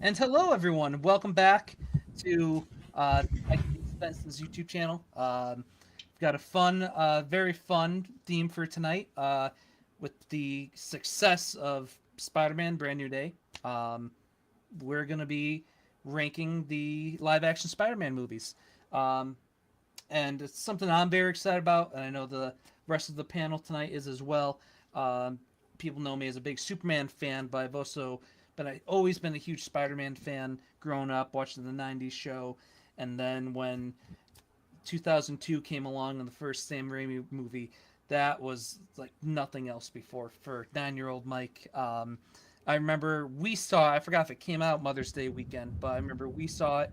And hello, everyone. Welcome back to Mike Spence's YouTube channel. We've got a fun, very fun theme for tonight with the success of Spider-Man Brand New Day. Um, we're going to be ranking the live-action Spider-Man movies. Um, and it's something I'm very excited about, and I know the rest of the panel tonight is as well. Um, People know me as a big Superman fan, but I've always been a huge Spider-Man fan. Growing up, watching the '90s show, and then when 2002 came along and the first Sam Raimi movie, that was like nothing else before for 9-year-old Mike. I remember we saw. I forgot if it came out Mother's Day weekend, but I remember we saw it.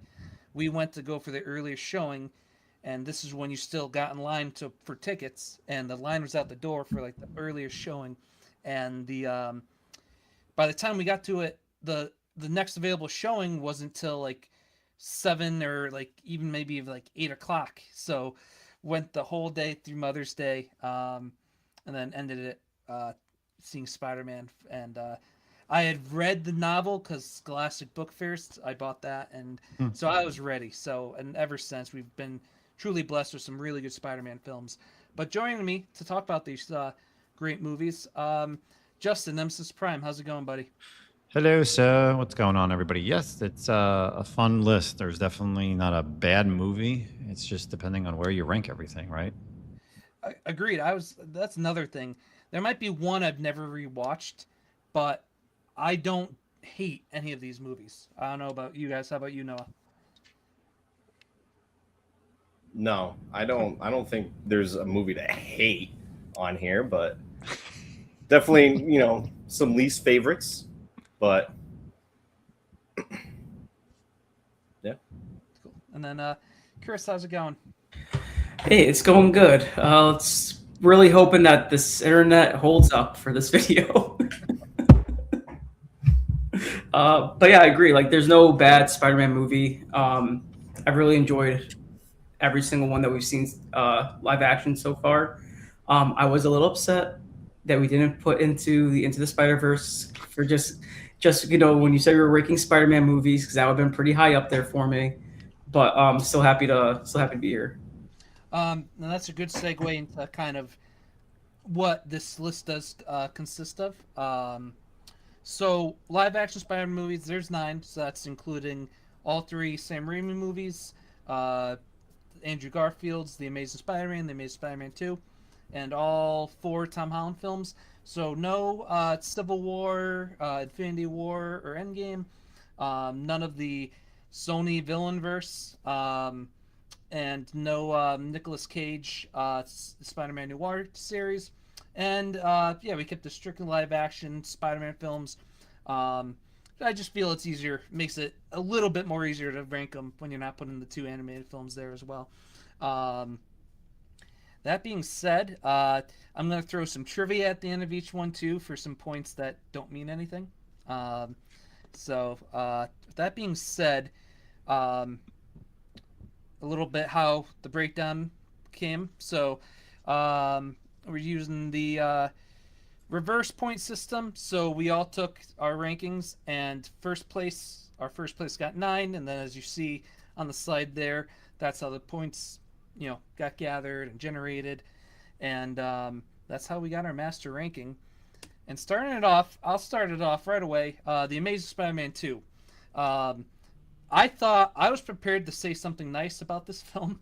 We went to go for the earliest showing, and this is when you still got in line for tickets, and the line was out the door for like the earliest showing, and the by the time we got to it, the next available showing wasn't until like 7 or like even maybe like 8 o'clock. So went the whole day through Mother's Day, and then ended it seeing Spider-Man. And I had read the novel because Scholastic Book Fairs. I bought that, and Hmm. so I was ready. So and ever since we've been truly blessed with some really good Spider-Man films. But joining me to talk about these great movies, Justin, Nemesis Prime. How's it going, buddy? Hello, sir. What's going on, everybody? Yes, it's a fun list. There's definitely not a bad movie. It's just depending on where you rank everything, right? Agreed. I was. That's another thing. There might be one I've never rewatched, but I don't hate any of these movies. I don't know about you guys. How about you, Noah? No, I don't. I don't think there's a movie to hate on here, but definitely, some least favorites. But yeah, Cool. And then, Chris, how's it going? Hey, it's going good. It's really hoping that this internet holds up for this video. But yeah, I agree. Like, there's no bad Spider-Man movie. I've really enjoyed every single one that we've seen live action so far. I was a little upset that we didn't put into the Spider Verse for just when you said we were ranking Spider-Man movies because that would have been pretty high up there for me. But still happy to be here. And that's a good segue into kind of what this list does consist of. So live action Spider-Man movies, there's 9, so that's including all 3 Sam Raimi movies, uh, Andrew Garfield's The Amazing Spider-Man, The Amazing Spider-Man 2, and all 4 Tom Holland films. So no Civil War, Infinity War, or Endgame. None of the Sony Villainverse, and no Nicolas Cage Spider-Man Noir series. And yeah, we kept the strictly live action Spider-Man films. Um, I just feel it's easier, makes it a little bit more easier to rank them when you're not putting the 2 animated films there as well. Um, that being said, I'm going to throw some trivia at the end of each one too for some points that don't mean anything. Um, with that being said, um, a little bit how the breakdown came. So we're using the reverse point system. So we all took our rankings, and our first place got 9, and then as you see on the slide there, that's how the points, got gathered and generated, and that's how we got our master ranking. And starting it off, I'll start it off right away. The Amazing Spider-Man 2. Um, I thought I was prepared to say something nice about this film,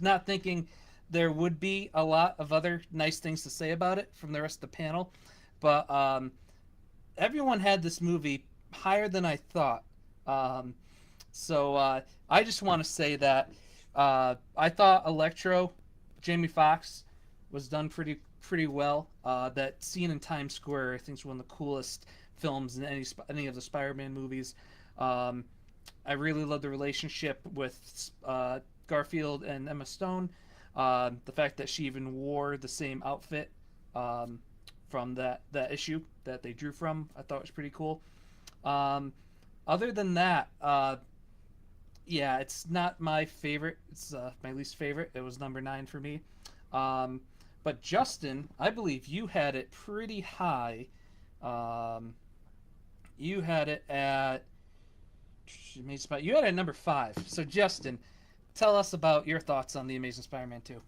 not thinking there would be a lot of other nice things to say about it from the rest of the panel. But everyone had this movie higher than I thought. Um, so I just want to say that I thought Electro, Jamie Foxx, was done pretty well. That scene in Times Square, I think, is one of the coolest films in any of the Spider-Man movies. Um, I really love the relationship with Garfield and Emma Stone. The fact that she even wore the same outfit um, from that issue that they drew from, I thought was pretty cool. Um, Other than that, yeah, it's not my favorite. It's my least favorite. It was number 9 for me. Um, but Justin, I believe you had it pretty high. Um, you had it at Amazing Spider. You had it at number 5. So Justin, tell us about your thoughts on the Amazing Spider-Man 2.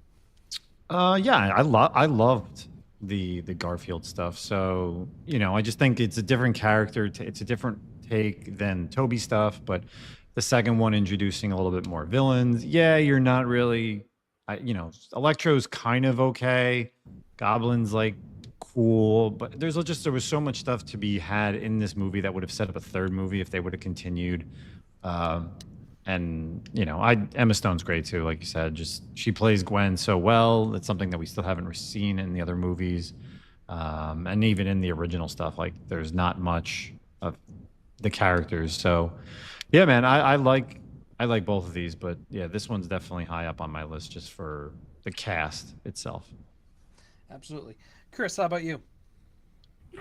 Yeah, I loved the Garfield stuff. So I just think it's a different character. It's a different take than Toby stuff. But the second one introducing a little bit more villains. Yeah, you're not really. Electro's kind of okay. Goblin's like cool, but there was so much stuff to be had in this movie that would have set up a third movie if they would have continued. And Emma Stone's great too, like you said. Just she plays Gwen so well. It's something that we still haven't seen in the other movies, and even in the original stuff. Like there's not much of the characters. So yeah, man, I like both of these, but yeah, this one's definitely high up on my list just for the cast itself. Absolutely. Chris, how about you?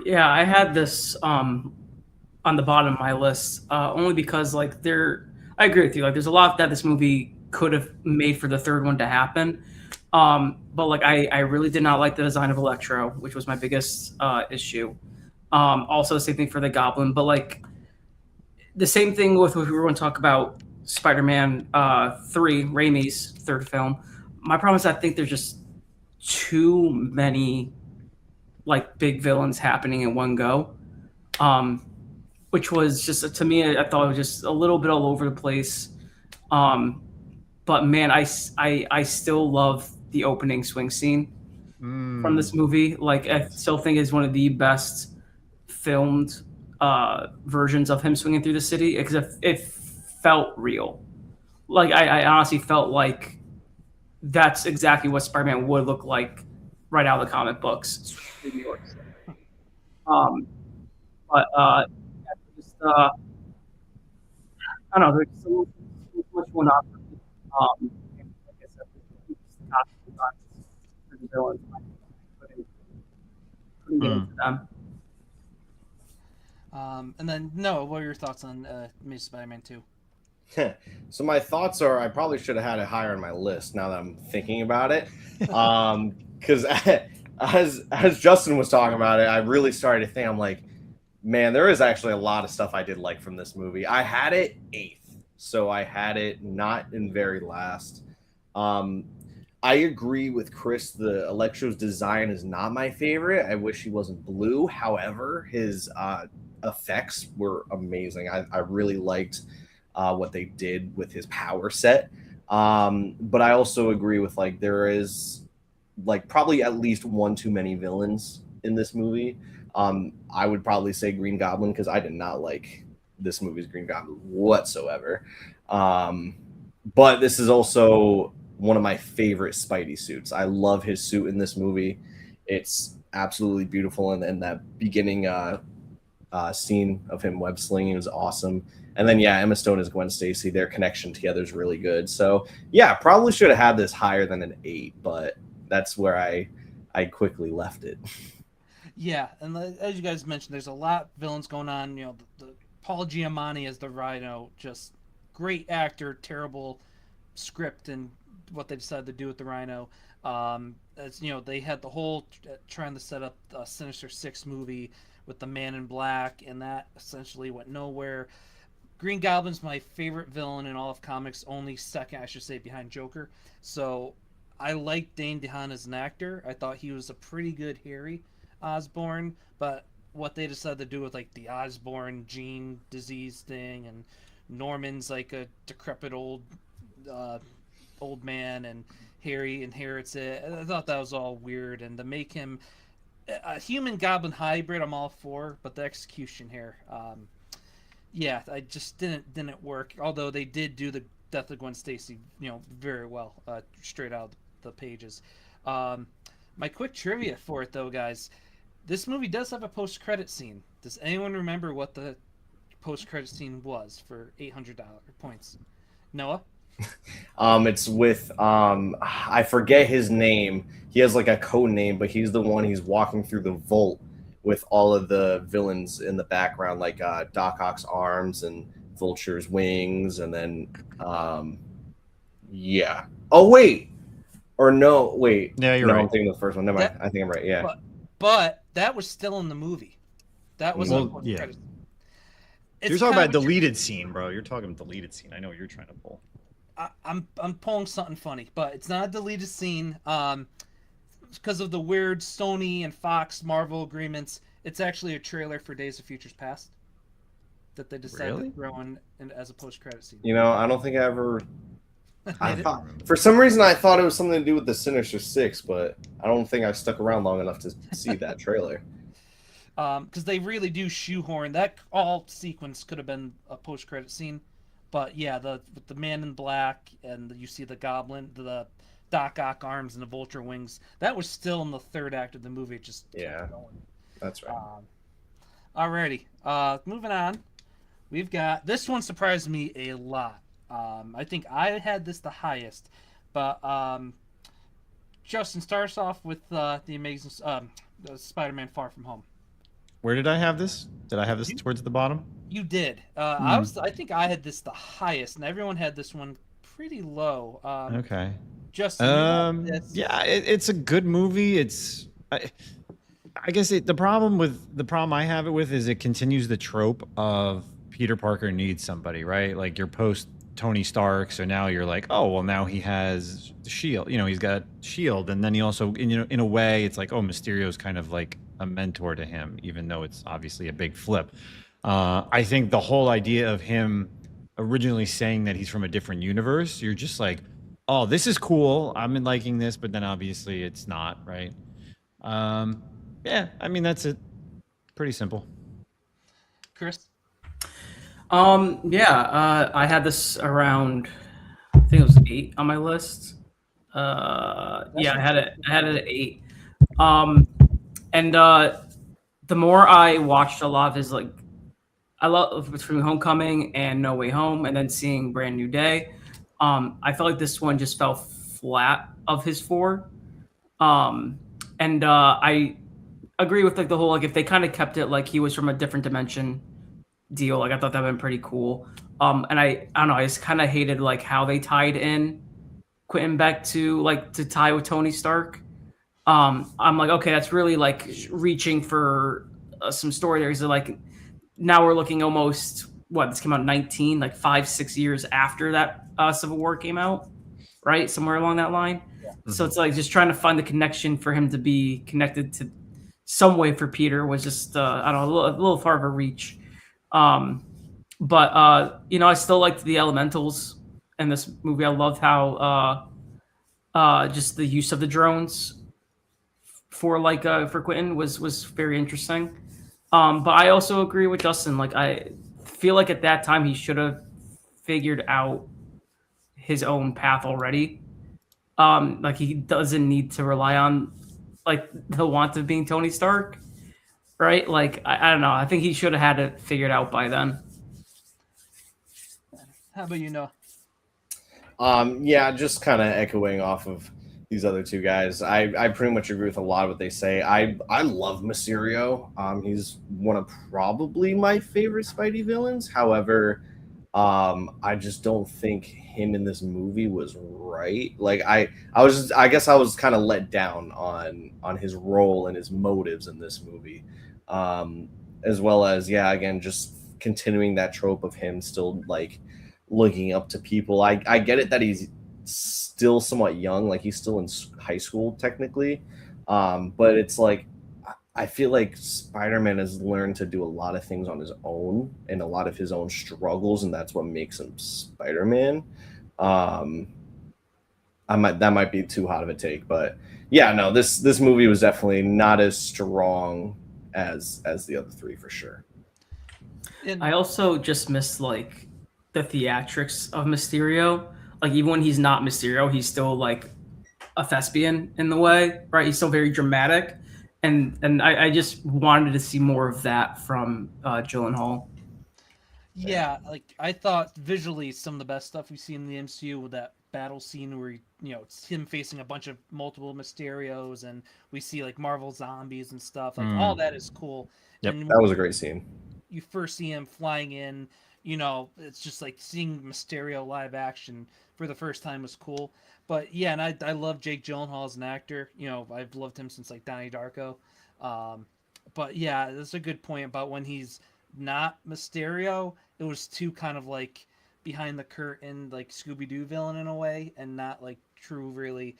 Yeah, I had this on the bottom of my list only because I agree with you. Like, there's a lot that this movie could have made for the third one to happen. But like, I really did not like the design of Electro, which was my biggest issue. Also, same thing for the Goblin. But like, the same thing with if we were going to talk about Spider-Man 3, Raimi's third film. My problem is I think there's just too many like big villains happening in one go. Which was just, to me, I thought it was just a little bit all over the place. But man, I still love the opening swing scene from this movie. Like, I still think it's one of the best filmed versions of him swinging through the city, because it felt real. Like, I honestly felt like that's exactly what Spider-Man would look like right out of the comic books in New York City. But just, I don't know, there's so much going on. Like I said, it's not for the villains. Couldn't get into them. And then Noah, what are your thoughts on Amazing Spider-Man 2? So my thoughts are I probably should have had it higher on my list now that I'm thinking about it. Because as Justin was talking about it, I really started to think, I'm like, man, there is actually a lot of stuff I did like from this movie. I had it 8th, so I had it not in very last. I agree with Chris. The Electro's design is not my favorite. I wish he wasn't blue. However, his effects were amazing. I really liked what they did with his power set. But I also agree with, like, there is like probably at least one too many villains in this movie. I would probably say Green Goblin, because I did not like this movie's Green Goblin whatsoever. But this is also one of my favorite Spidey suits. I love his suit in this movie. It's absolutely beautiful. And that beginning scene of him web slinging was awesome. And then, yeah, Emma Stone as Gwen Stacy, their connection together is really good. So, yeah, probably should have had this higher than an 8, but that's where I quickly left it. Yeah, and as you guys mentioned, there's a lot of villains going on. You know, the Paul Giamatti as the Rhino, just great actor, terrible script and what they decided to do with the Rhino. As you know, they had the whole trying to set up a Sinister Six movie with the Man in Black, and that essentially went nowhere. Green Goblin's my favorite villain in all of comics, only second, I should say, behind Joker. So I like Dane DeHaan as an actor. I thought he was a pretty good Harry Osborn, but what they decided to do with like the Osborn gene disease thing, and Norman's like a decrepit old man, and Harry inherits it. I thought that was all weird, and to make him a human goblin hybrid, I'm all for, but the execution here, yeah, I just didn't work. Although they did do the death of Gwen Stacy, very well, straight out of the pages. My quick trivia for it, though, guys. This movie does have a post-credit scene. Does anyone remember what the post-credit scene was for $800 points? Noah? It's with I forget his name. He has like a code name, but he's the one. He's walking through the vault with all of the villains in the background, like Doc Ock's arms and Vulture's wings, and then yeah. Oh wait, or no, wait. Yeah, you're right. I'm thinking of the first one. Never mind. I think I'm right. Yeah. But that was still in the movie. That was well, yeah. You're talking about deleted scene, bro. You're talking deleted scene. I know what you're trying to pull. I'm pulling something funny, but it's not a deleted scene. Because of the weird Sony and Fox Marvel agreements, it's actually a trailer for Days of Futures Past that they decided Really? to throw in as a post-credit scene. You know, I don't think I ever. I Made it? thought for some reason I thought it was something to do with the Sinister Six, but I don't think I stuck around long enough to see that trailer. Because they really do shoehorn that all sequence could have been a post-credit scene, but yeah, with the Man in Black and you see the Goblin, the Doc Ock arms and the Vulture wings. That was still in the third act of the movie. It just kept going. That's right. Alrighty, moving on. We've got this one surprised me a lot. I think I had this the highest, but Justin starts off with the Amazing Spider-Man: Far From Home. Where did I have this? Did I have this towards the bottom? You did. I think I had this the highest, and everyone had this one pretty low. Okay. Justin, you had this. Yeah, it's a good movie. I guess the problem I have it with is it continues the trope of Peter Parker needs somebody, right? Like you're post Tony Stark, so now you're like, oh well, now he has the shield. You know, he's got shield, and then he also, in a way, it's like, oh, Mysterio's kind of like a mentor to him, even though it's obviously a big flip. I think the whole idea of him originally saying that he's from a different universe, you're just like, oh, this is cool. I'm liking this, but then obviously it's not, right? Yeah, I mean that's it. Pretty simple. Chris. I had this around, I think it was 8 on my list. Yeah, I had it at 8. And the more I watched a lot of his, like, I love between Homecoming and No Way Home, and then seeing Brand New Day, I felt like this one just fell flat of his 4. And I agree with like the whole, like, if they kind of kept it like he was from a different dimension deal, like I thought that would been pretty cool. And I don't know, I just kind of hated like how they tied in Quentin Beck to tie with Tony Stark. I'm like, okay, that's really like reaching for some story there. So like now we're looking almost this came out in 19, like 5-6 years after that Civil War came out, right? Somewhere along that line. Yeah. So it's like just trying to find the connection for him to be connected to some way for Peter was just I don't know, a little far of a reach. But I still liked the elementals in this movie. I loved how just the use of the drones for Quentin was very interesting. But I also agree with Justin. Like I feel like at that time he should have figured out his own path already. Like he doesn't need to rely on like the want of being Tony Stark, right? Like I don't know. I think he should have had it figured out by then. How about you, Noah? Yeah, just kind of echoing off of these other two guys. I pretty much agree with a lot of what they say. I love Mysterio. He's one of probably my favorite Spidey villains. However, I just don't think him in this movie was right. Like I guess I was kind of let down on his role and his motives in this movie. As well as, yeah, again, just continuing that trope of him still like looking up to people. I get it that he's still somewhat young, like he's still in high school technically, but it's like I feel like Spider-Man has learned to do a lot of things on his own and a lot of his own struggles, and that's what makes him Spider-Man. That might be too hot of a take, but yeah, no, this movie was definitely not as strong as the other three for sure. I also just missed like the theatrics of Mysterio. Like even when he's not Mysterio, he's still like a thespian in the way, right? He's still very dramatic, and I just wanted to see more of that from Gyllenhaal. Yeah, like I thought visually some of the best stuff we've seen in the MCU with that battle scene where it's him facing a bunch of multiple Mysterios, and we see like Marvel zombies and stuff. Like all that is cool. Yep, and that was a great scene. You first see him flying in. It's just like seeing Mysterio live action for the first time was cool. But yeah, and I love Jake Gyllenhaal as an actor. I've loved him since like Donnie Darko. But yeah, that's a good point about when he's not Mysterio. It was too kind of like behind the curtain, like Scooby Doo villain in a way, and not like true really.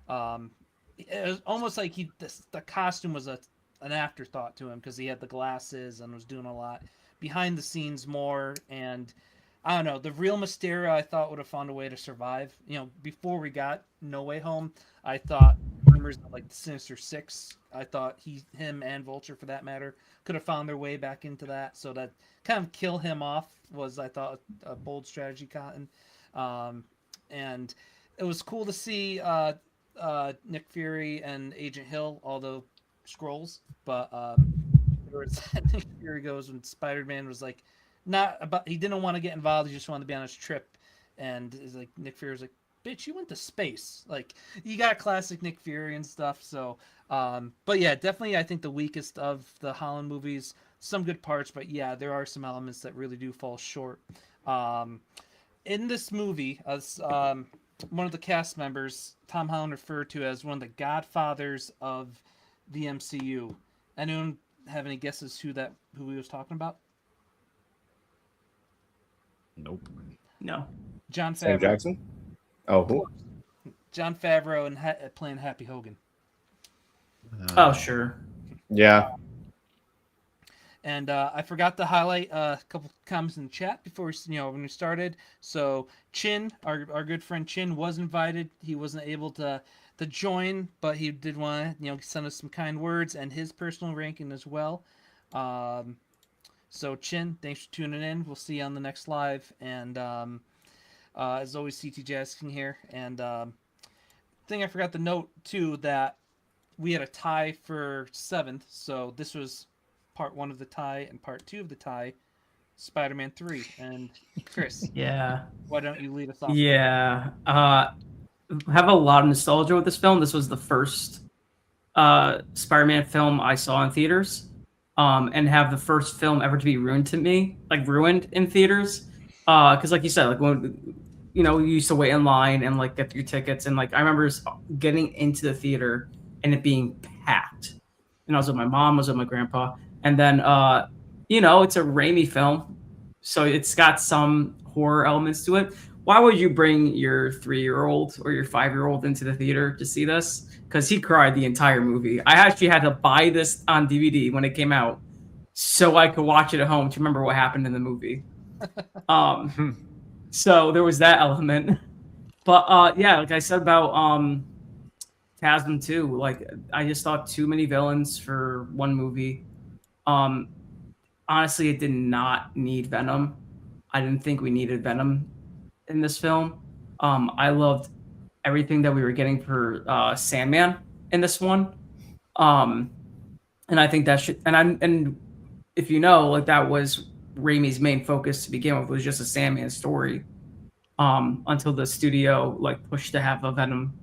It was almost like the costume was an afterthought to him because he had the glasses and was doing a lot behind the scenes more. And I don't know, the real Mysterio I thought would have found a way to survive. Before we got No Way Home, I thought rumors of like the Sinister Six. I thought him and Vulture for that matter could have found their way back into that. So that kind of kill him off was, I thought, a bold strategy, Cotton. And it was cool to see Nick Fury and Agent Hill, although scrolls, but where Nick Fury goes when Spider-Man was like, not about, he didn't want to get involved, he just wanted to be on his trip, and is like Nick Fury was like, bitch, you went to space. Like, you got classic Nick Fury and stuff. So but yeah, definitely I think the weakest of the Holland movies. Some good parts, but yeah, there are some elements that really do fall short. In this movie, as one of the cast members, Tom Holland referred to as one of the godfathers of the MCU. Anyone have any guesses who he was talking about? Nope. No. John Sam Favreau. Jackson. Oh, who? John Favreau and playing Happy Hogan. Oh, sure. Yeah. And I forgot to highlight a couple comments in the chat before when we started. So Chin, our good friend Chin, was invited. He wasn't able to join, but he did want to send us some kind words and his personal ranking as well. So Chin, thanks for tuning in. We'll see you on the next live. And as always, CT Jazz King here. And thing I forgot to note too, that we had a tie for 7th. So this was part 1 of the tie and part 2 of the tie, Spider-Man 3. And Chris, Yeah. why don't you lead us off? Yeah. Have a lot of nostalgia with this film. This was the first Spider-Man film I saw in theaters, and have the first film ever to be ruined in theaters. Because like you said, like when we used to wait in line and like get your tickets, and like I remember getting into the theater and it being packed. And I was with my mom, I was with my grandpa, and then it's a Raimi film, so it's got some horror elements to it. Why would you bring your 3-year-old or your 5-year-old into the theater to see this? Because he cried the entire movie. I actually had to buy this on DVD when it came out so I could watch it at home to remember what happened in the movie. So there was that element. But yeah, like I said about Tasman 2, like I just thought too many villains for one movie. Honestly, it did not need Venom. I didn't think we needed Venom in this film. I loved everything that we were getting for Sandman in this one. And I think that should, and if like that was Raimi's main focus to begin with, was just a Sandman story. Until the studio like pushed to have a Venom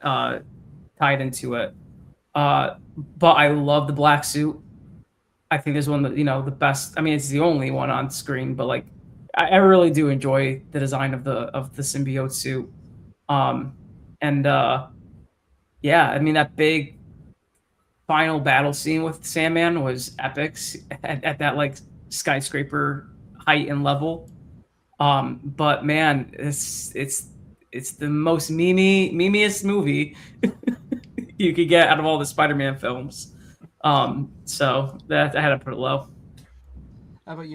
tied into it. But I love the black suit. I think there's one that the best. I mean, it's the only one on screen, but like I really do enjoy the design of the symbiote suit. And yeah, I mean that big final battle scene with Sandman was epic at that like skyscraper height and level. But man, it's the most memeiest movie you could get out of all the Spider-Man films. So that I had to put it low. How about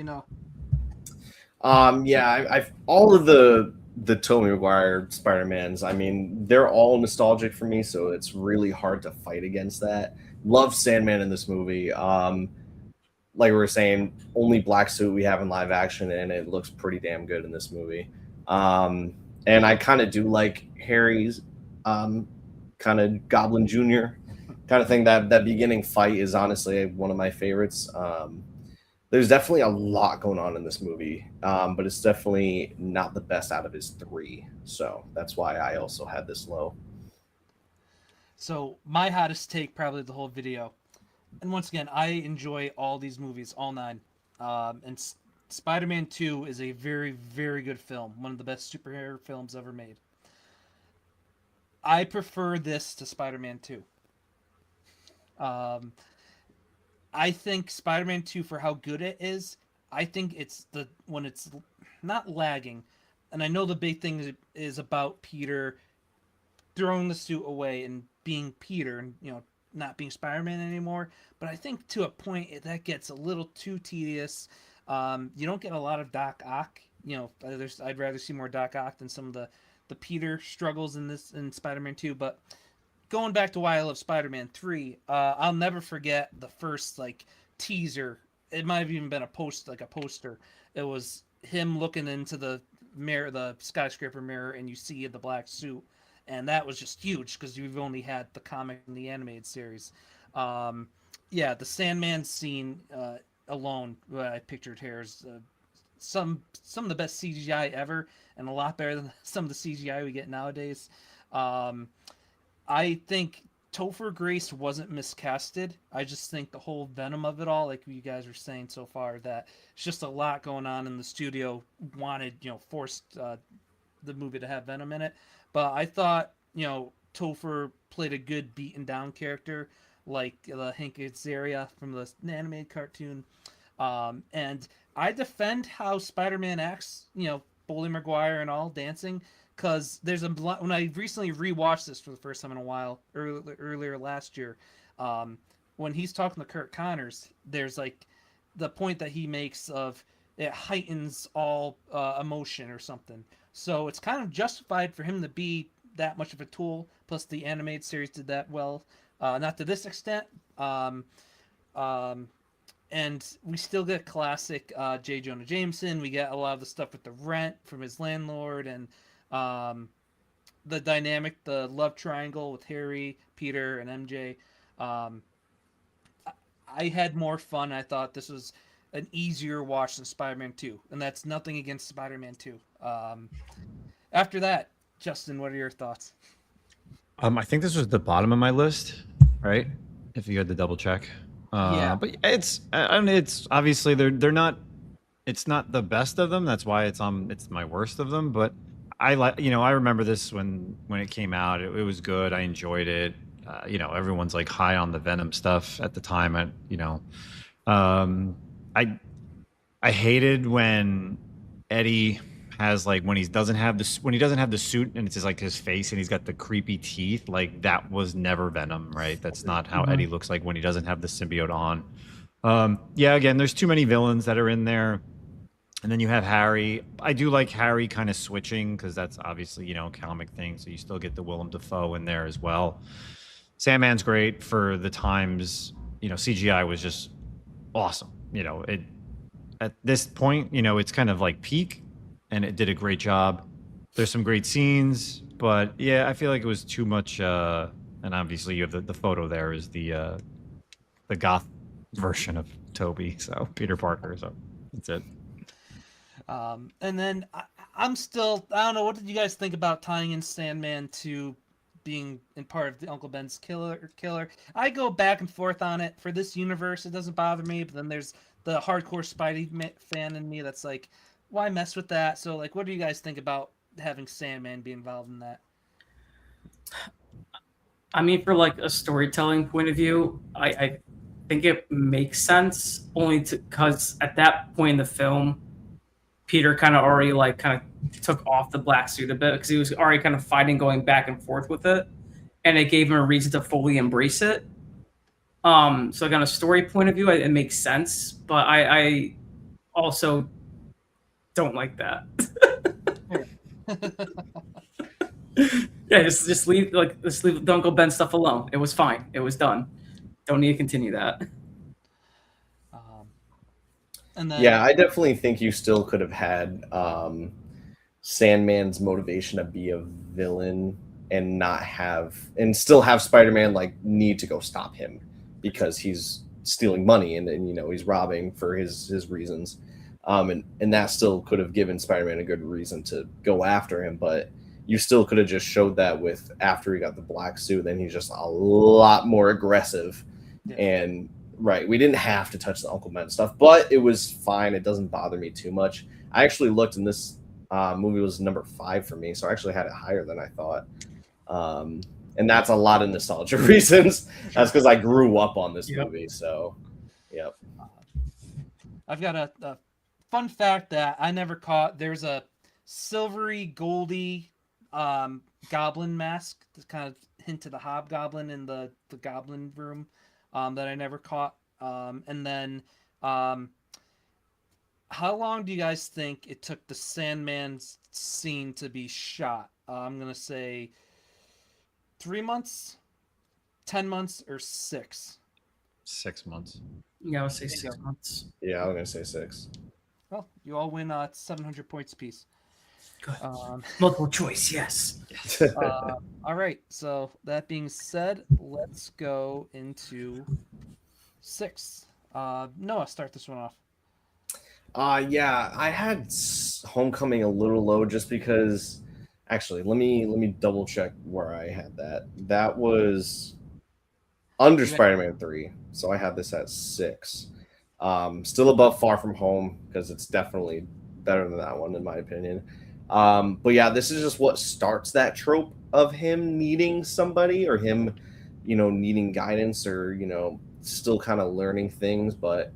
Yeah, I've all of the Tobey Maguire Spider-Mans. I mean, they're all nostalgic for me, so it's really hard to fight against that. Love Sandman in this movie. Like we were saying, only black suit we have in live action, and it looks pretty damn good in this movie. And I kind of do like Harry's kind of Goblin Jr. kind of thing. That beginning fight is honestly one of my favorites. There's definitely a lot going on in this movie, but it's definitely not the best out of his 3. So that's why I also had this low. So my hottest take, probably the whole video. And once again, I enjoy all these movies, all 9. And Spider-Man 2 is a very, very good film. One of the best superhero films ever made. I prefer this to Spider-Man 2. I think Spider-Man 2, for how good it is, I think it's when it's not lagging, and I know the big thing is about Peter throwing the suit away and being Peter, and not being Spider-Man anymore. But I think to a point that gets a little too tedious. You don't get a lot of Doc Ock. I'd rather see more Doc Ock than some of the Peter struggles in Spider-Man 2. But going back to why I love Spider-Man 3, I'll never forget the first like teaser. It might have even been a poster. It was him looking into the mirror, the skyscraper mirror, and you see the black suit, and that was just huge because you've only had the comic and the animated series. Yeah, the Sandman scene alone, what I pictured here is some of the best CGI ever, and a lot better than some of the CGI we get nowadays. I think Topher Grace wasn't miscasted. I just think the whole Venom of it all, like you guys were saying so far, that it's just a lot going on in the studio. Wanted, forced the movie to have Venom in it. But I thought, Topher played a good beaten down character, like Hank Azaria from the animated cartoon. And I defend how Spider-Man acts, Bully Maguire and all dancing. Because there's when I recently rewatched this for the first time in a while, earlier last year, when he's talking to Kurt Connors, there's like the point that he makes of it heightens all emotion or something. So it's kind of justified for him to be that much of a tool. Plus, the animated series did that well, not to this extent. And we still get classic J. Jonah Jameson. We get a lot of the stuff with the rent from his landlord and the dynamic, the love triangle with Harry, Peter, and MJ. I had more fun. I thought this was an easier watch than Spider-Man 2, and that's nothing against Spider-Man 2. After that, Justin, what are your thoughts? I think this was the bottom of my list, right? If you had to double check. Yeah. But it's obviously they're not. It's not the best of them. That's why it's my worst of them. But I remember this when it came out. It was good. I enjoyed it. Everyone's like high on the Venom stuff at the time. I hated when Eddie has like when he doesn't have the suit and it's just like his face and he's got the creepy teeth. Like that was never Venom, right? That's not how Eddie looks like when he doesn't have the symbiote on. Yeah, again, there's too many villains that are in there. And then you have Harry. I do like Harry kind of switching because that's obviously, comic thing. So you still get the Willem Dafoe in there as well. Sandman's great for the times. CGI was just awesome. At this point, it's kind of like peak, and it did a great job. There's some great scenes, but yeah, I feel like it was too much. And obviously, you have the photo there is the goth version of Toby, so Peter Parker. So that's it. And then I don't know, what did you guys think about tying in Sandman to being in part of the Uncle Ben's killer? I go back and forth on it. For this universe, it doesn't bother me, but then there's the hardcore Spidey fan in me that's like, why mess with that? So, like, what do you guys think about having Sandman be involved in that? I mean, for like a storytelling point of view, I think it makes sense only because at that point in the film, Peter kind of already took off the black suit a bit because he was already kind of fighting, going back and forth with it, and it gave him a reason to fully embrace it. So like on a story point of view, it makes sense, but I also don't like that. Yeah, just leave the Uncle Ben stuff alone. It was fine. It was done. Don't need to continue that. And then, yeah, I definitely think you still could have had Sandman's motivation to be a villain and still have Spider-Man need to go stop him because he's stealing money and he's robbing for his reasons. And that still could have given Spider-Man a good reason to go after him, but you still could have just showed that with after he got the black suit, then he's just a lot more aggressive. Yeah. And right, we didn't have to touch the Uncle Ben stuff, but it was fine. It doesn't bother me too much. I actually looked, and this movie was number 5 for me, so I actually had it higher than I thought. And that's a lot of nostalgia reasons. That's because I grew up on this movie. So, Yep. I've got a fun fact that I never caught. There's a silvery, goldy goblin mask to kind of hint to the hobgoblin in the goblin room that I never caught. And then, um, how long do you guys think it took the Sandman scene to be shot? I'm gonna say 3 months, 10 months, or 6. 6 months. Yeah, I would say There you 6 months. Yeah, I was gonna say 6. Well, you all win 700 points apiece. Good. Um, Multiple choice, yes. all right. So that being said, let's go into 6. Noah, start this one off. Yeah, I had Homecoming a little low just because. Actually, let me double check where I had that. That was under You had- Spider-Man 3, so I had this at 6. Still above Far From Home because it's definitely better than that one in my opinion. But yeah, this is just what starts that trope of him needing somebody or him, needing guidance or still kind of learning things, but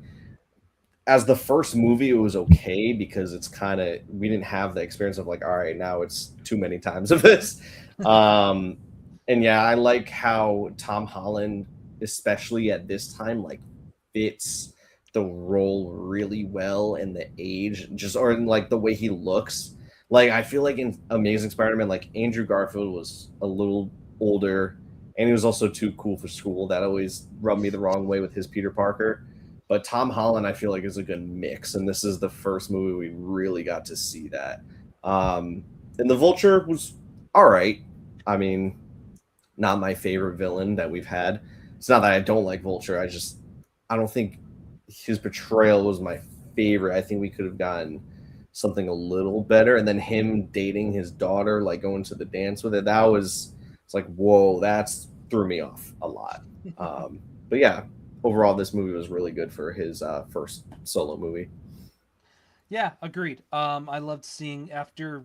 as the first movie, it was okay because it's kind of we didn't have the experience of like, all right, now it's too many times of this. Um, and yeah, I like how Tom Holland, especially at this time, like fits the role really well and the age, just or in like the way he looks. Like I feel like in Amazing Spider-Man, like Andrew Garfield was a little older, and he was also too cool for school. That always rubbed me the wrong way with his Peter Parker. But Tom Holland, I feel like, is a good mix, and this is the first movie we really got to see that. And the Vulture was all right. I mean, not my favorite villain that we've had. It's not that I don't like Vulture. I don't think his portrayal was my favorite. I think we could have gotten something a little better. And then him dating his daughter, like going to the dance with it, it's like, whoa, that's threw me off a lot. But yeah, overall, this movie was really good for his first solo movie. Yeah, agreed. I loved seeing after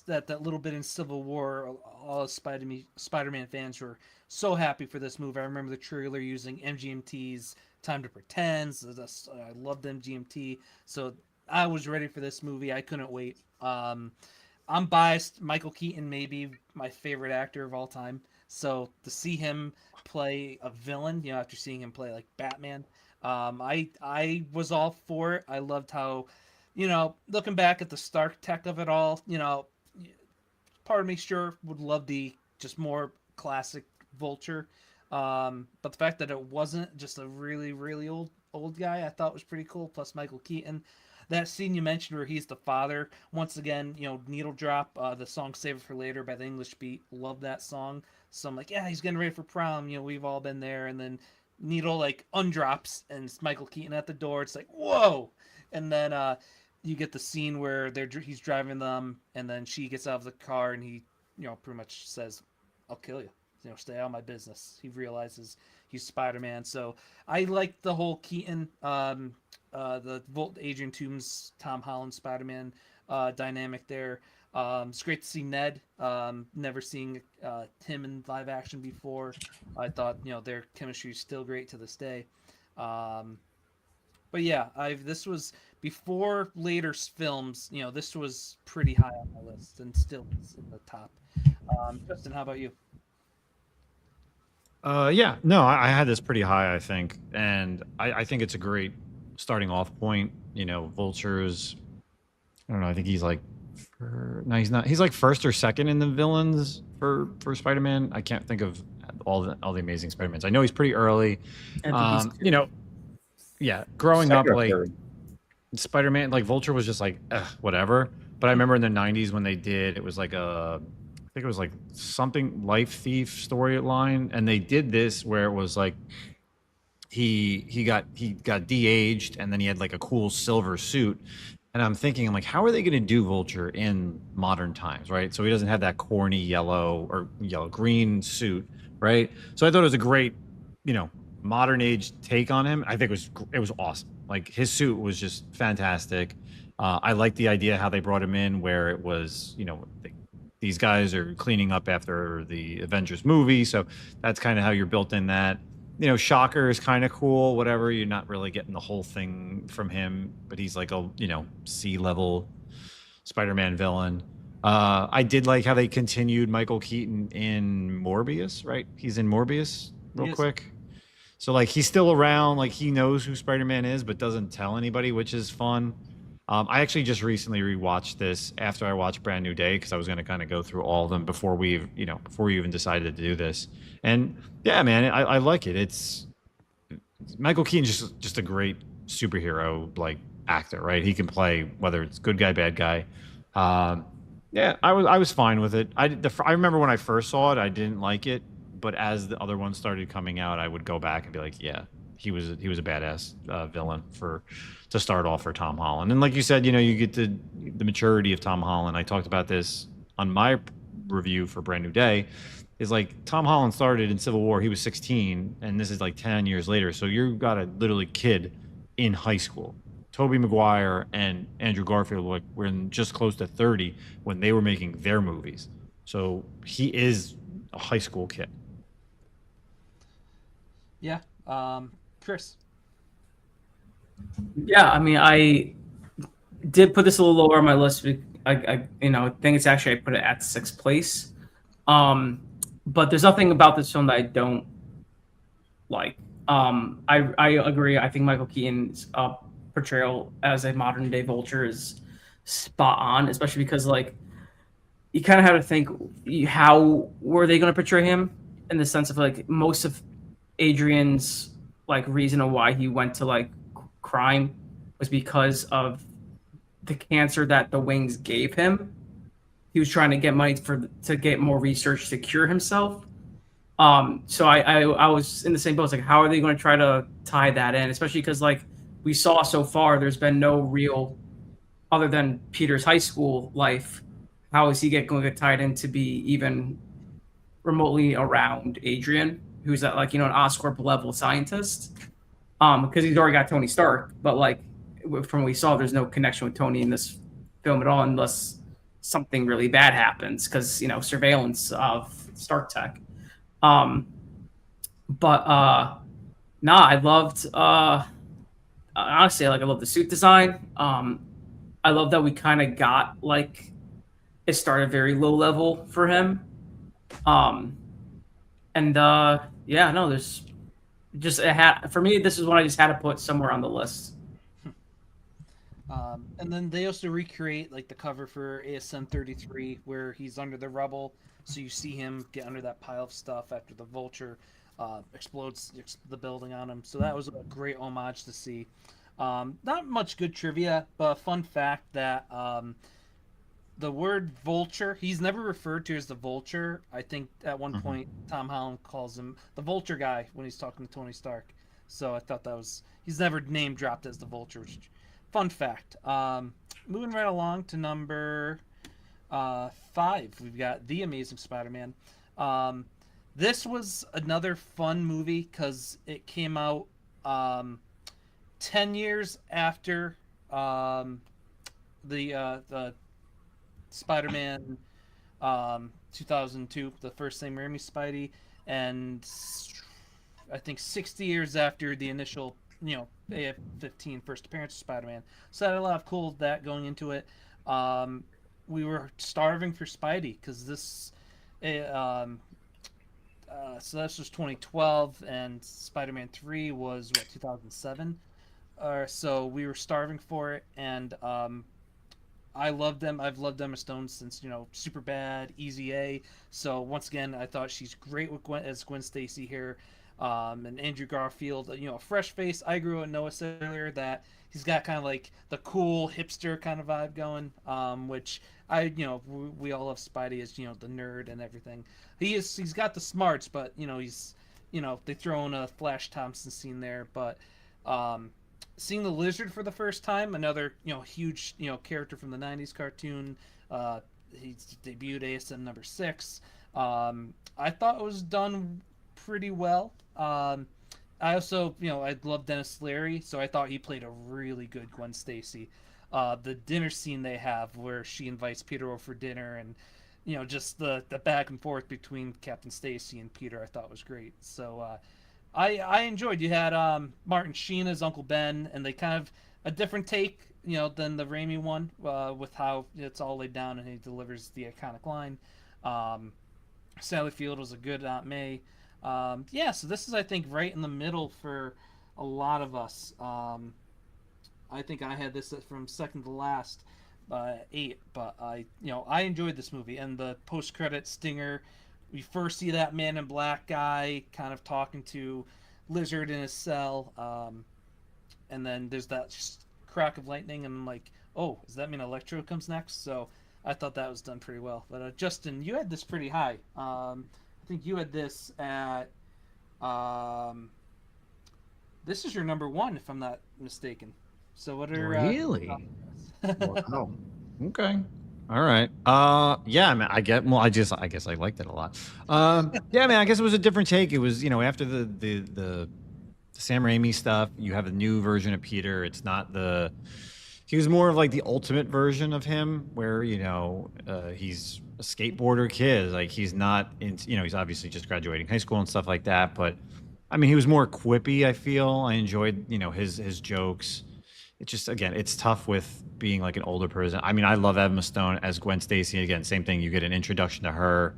that little bit in Civil War, all Spider-Man fans were so happy for this movie. I remember the trailer using MGMT's "Time to Pretend." So I loved MGMT, so I was ready for this movie. I couldn't wait. I'm biased. Michael Keaton may be my favorite actor of all time. So to see him play a villain, after seeing him play like Batman, I was all for it. I loved how, looking back at the Stark tech of it all, part of me sure would love the just more classic Vulture. But the fact that it wasn't just a really, really old guy, I thought was pretty cool. Plus Michael Keaton. That scene you mentioned where he's the father, once again, Needle Drop, the song Save It for Later by the English Beat. Love that song. So I'm like, yeah, he's getting ready for prom. We've all been there. And then Needle like undrops and it's Michael Keaton at the door. It's like, whoa. And then you get the scene where he's driving them and then she gets out of the car and he, pretty much says, I'll kill you. Stay out of my business. He realizes he's Spider-Man. So I like the whole Keaton, Adrian Toomes, Tom Holland Spider-Man dynamic there. It's great to see Ned. Never seeing him in live action before. I thought their chemistry is still great to this day. But yeah, this was before later films. This was pretty high on my list and still is in the top. Justin, how about you? Yeah, no, I had this pretty high, I think, and I think it's a great starting off point. Vulture's. I don't know. I think he's like, no, he's not. He's like first or second in the villains for Spider-Man. I can't think of all the Amazing Spider-Mans. I know he's pretty early. I think he's Yeah, growing Second up, or like third. Spider-Man, like Vulture was just like whatever. But I remember in the '90s when they did, it was like I think it was like something Life Thief storyline, and they did this where it was like he got de-aged, and then he had like a cool silver suit. And I'm like, how are they going to do Vulture in modern times, right? So he doesn't have that corny yellow or yellow green suit, right? So I thought it was a great, modern age take on him. I think it was awesome. Like his suit was just fantastic. I like the idea how they brought him in, where it was, these guys are cleaning up after the Avengers movie, so that's kind of how you're built in that. Shocker is kind of cool. Whatever, you're not really getting the whole thing from him, but he's like a C-level Spider-Man villain. I did like how they continued Michael Keaton in Morbius. Right, he's in Morbius real Yes. quick. So like he's still around, like he knows who Spider-Man is, but doesn't tell anybody, which is fun. I actually just recently rewatched this after I watched Brand New Day because I was going to kind of go through all of them before we even decided to do this. And yeah, man, I like it. It's Michael Keaton's just a great superhero like actor, right? He can play whether it's good guy, bad guy. Um, yeah, I was fine with it. I remember when I first saw it, I didn't like it, but as the other ones started coming out, I would go back and be like, yeah, he was a badass villain to start off for Tom Holland. And like you said, you get the maturity of Tom Holland. I talked about this on my review for Brand New Day. Is like Tom Holland started in Civil War. He was 16, and this is like 10 years later. So you got a literally kid in high school. Tobey Maguire and Andrew Garfield were in just close to 30 when they were making their movies. So he is a high school kid. Yeah. Chris. Yeah, I mean, I did put this a little lower on my list. I think it's actually I put it at sixth place. But there's nothing about this film that I don't like. I agree. I think Michael Keaton's portrayal as a modern day Vulture is spot on, especially because like you kind of have to think how were they going to portray him in the sense of like most of Adrian's like reason of why he went to like crime was because of the cancer that the wings gave him. He was trying to get money to get more research to cure himself. So I was in the same boat. It's like, how are they going to try to tie that in? Especially because like we saw so far, there's been no real, other than Peter's high school life. How is he going to get tied in to be even remotely around Adrian, who's at like an Oscorp level scientist? Because he's already got Tony Stark, but like from what we saw, there's no connection with Tony in this film at all, unless something really bad happens because surveillance of Stark Tech. I loved honestly, like I love the suit design. I love that we kind of got like it started very low level for him. There's just for me. This is one I just had to put somewhere on the list. And then they also recreate like the cover for ASM 33 where he's under the rubble, so you see him get under that pile of stuff after the Vulture explodes the building on him. So that was a great homage to see. Not much good trivia, but a fun fact that the word Vulture, he's never referred to as the Vulture. I think at one point Tom Holland calls him the Vulture guy when he's talking to Tony Stark. So I thought he's never name dropped as the Vulture, which fun fact. Moving right along to number 5, we've got The Amazing Spider-Man. This was another fun movie because it came out 10 years after the Spider-Man 2002, the first Sam Raimi Spidey, and I think 60 years after the initial AF-15 first appearance of Spider-Man. So I had a lot of cool that going into it. We were starving for Spidey because this, so this was 2012, and Spider-Man 3 was 2007. So we were starving for it, and I love them. I've loved Emma Stone since Superbad, Easy A. So once again, I thought she's great with Gwen Stacy here. And Andrew Garfield, a fresh face. I agree with Noah said earlier that he's got kind of like the cool hipster kind of vibe going, which we all love Spidey as the nerd and everything. He's got the smarts, but he's they throw in a Flash Thompson scene there, but seeing the Lizard for the first time, another huge character from the '90s cartoon. He's debuted ASM number 6. I thought it was done pretty well. I also, I love Dennis Leary, so I thought he played a really good Gwen Stacy. The dinner scene they have where she invites Peter over for dinner, and just the back and forth between Captain Stacy and Peter, I thought was great. So I enjoyed. You had Martin Sheen as Uncle Ben, and they kind of a different take, than the Raimi one, with how it's all laid down and he delivers the iconic line. Um, Sally Field was a good Aunt May. Yeah, so this is, I think, right in the middle for a lot of us. I think I had this from second to last, 8. But I enjoyed this movie and the post-credit stinger. We first see that Man in Black guy kind of talking to Lizard in his cell, and then there's that just crack of lightning, and I'm like, oh, does that mean Electro comes next? So I thought that was done pretty well. But Justin, you had this pretty high. I think you had this at. Um, this is your number one, if I'm not mistaken. So what are Really? your Wow. Okay. All right. Yeah, man, I guess I liked it a lot. Yeah, man, I guess it was a different take. It was, after the Sam Raimi stuff, you have a new version of Peter. It's not he was more of like the ultimate version of him where, he's a skateboarder kid. Like he's not in, he's obviously just graduating high school and stuff like that, but I mean, he was more quippy, I feel. I enjoyed, his jokes. It's just, again, it's tough with being like an older person. I mean, I love Emma Stone as Gwen Stacy. Again, same thing. You get an introduction to her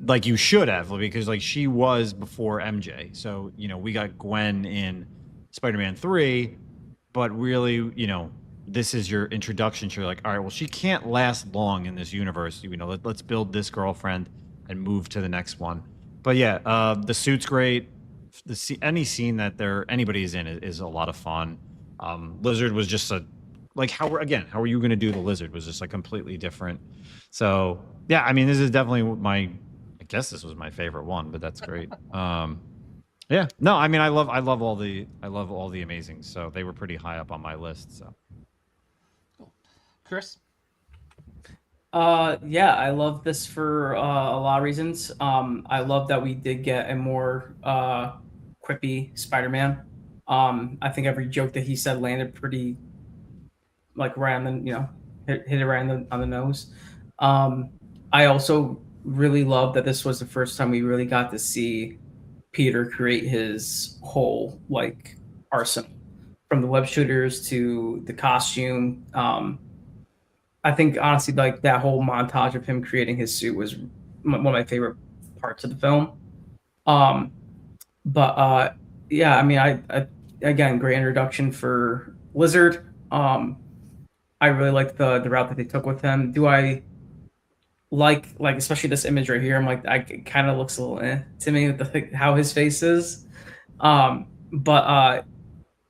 like you should have, because like she was before MJ. So, we got Gwen in Spider-Man 3, but really, this is your introduction. So you're like, all right, well, she can't last long in this universe. Let's build this girlfriend and move to the next one. But yeah, the suit's great. Any scene that anybody's in is a lot of fun. Lizard was just how are you going to do the Lizard was just like completely different. So yeah, I mean, this is definitely I guess this was my favorite one, but that's great. Yeah, no, I mean, I love all the amazings. So they were pretty high up on my list. So Chris? Yeah, I love this for a lot of reasons. I love that we did get a more quippy Spider-Man. I think every joke that he said landed pretty like right on the hit it right on the nose. I also really love that this was the first time we really got to see Peter create his whole like arsenal, from the web shooters to the costume. I think honestly, like that whole montage of him creating his suit was one of my favorite parts of the film. Um, but yeah, I mean, I again, great introduction for Lizard. I really like the route that they took with him. Do I like especially this image right here? I'm like, it kind of looks a little to me with how his face is. But I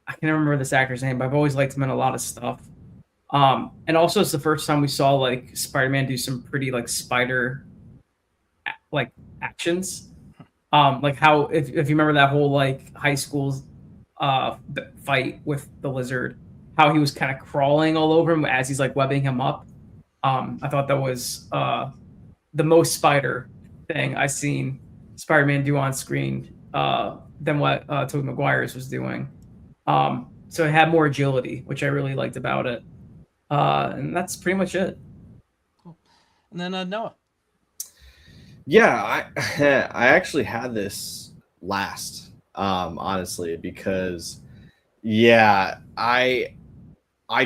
can't remember this actor's name, but I've always liked him in a lot of stuff. And also it's the first time we saw like Spider-Man do some pretty like spider like actions. Like how if you remember that whole like high school fight with the Lizard, how he was kind of crawling all over him as he's like webbing him up. I thought that was the most spider thing I've seen Spider-Man do on screen than what Tobey Maguire's was doing. So it had more agility, which I really liked about it. And that's pretty much it. Cool. And then Noah. Yeah, I actually had this last, honestly, because yeah, I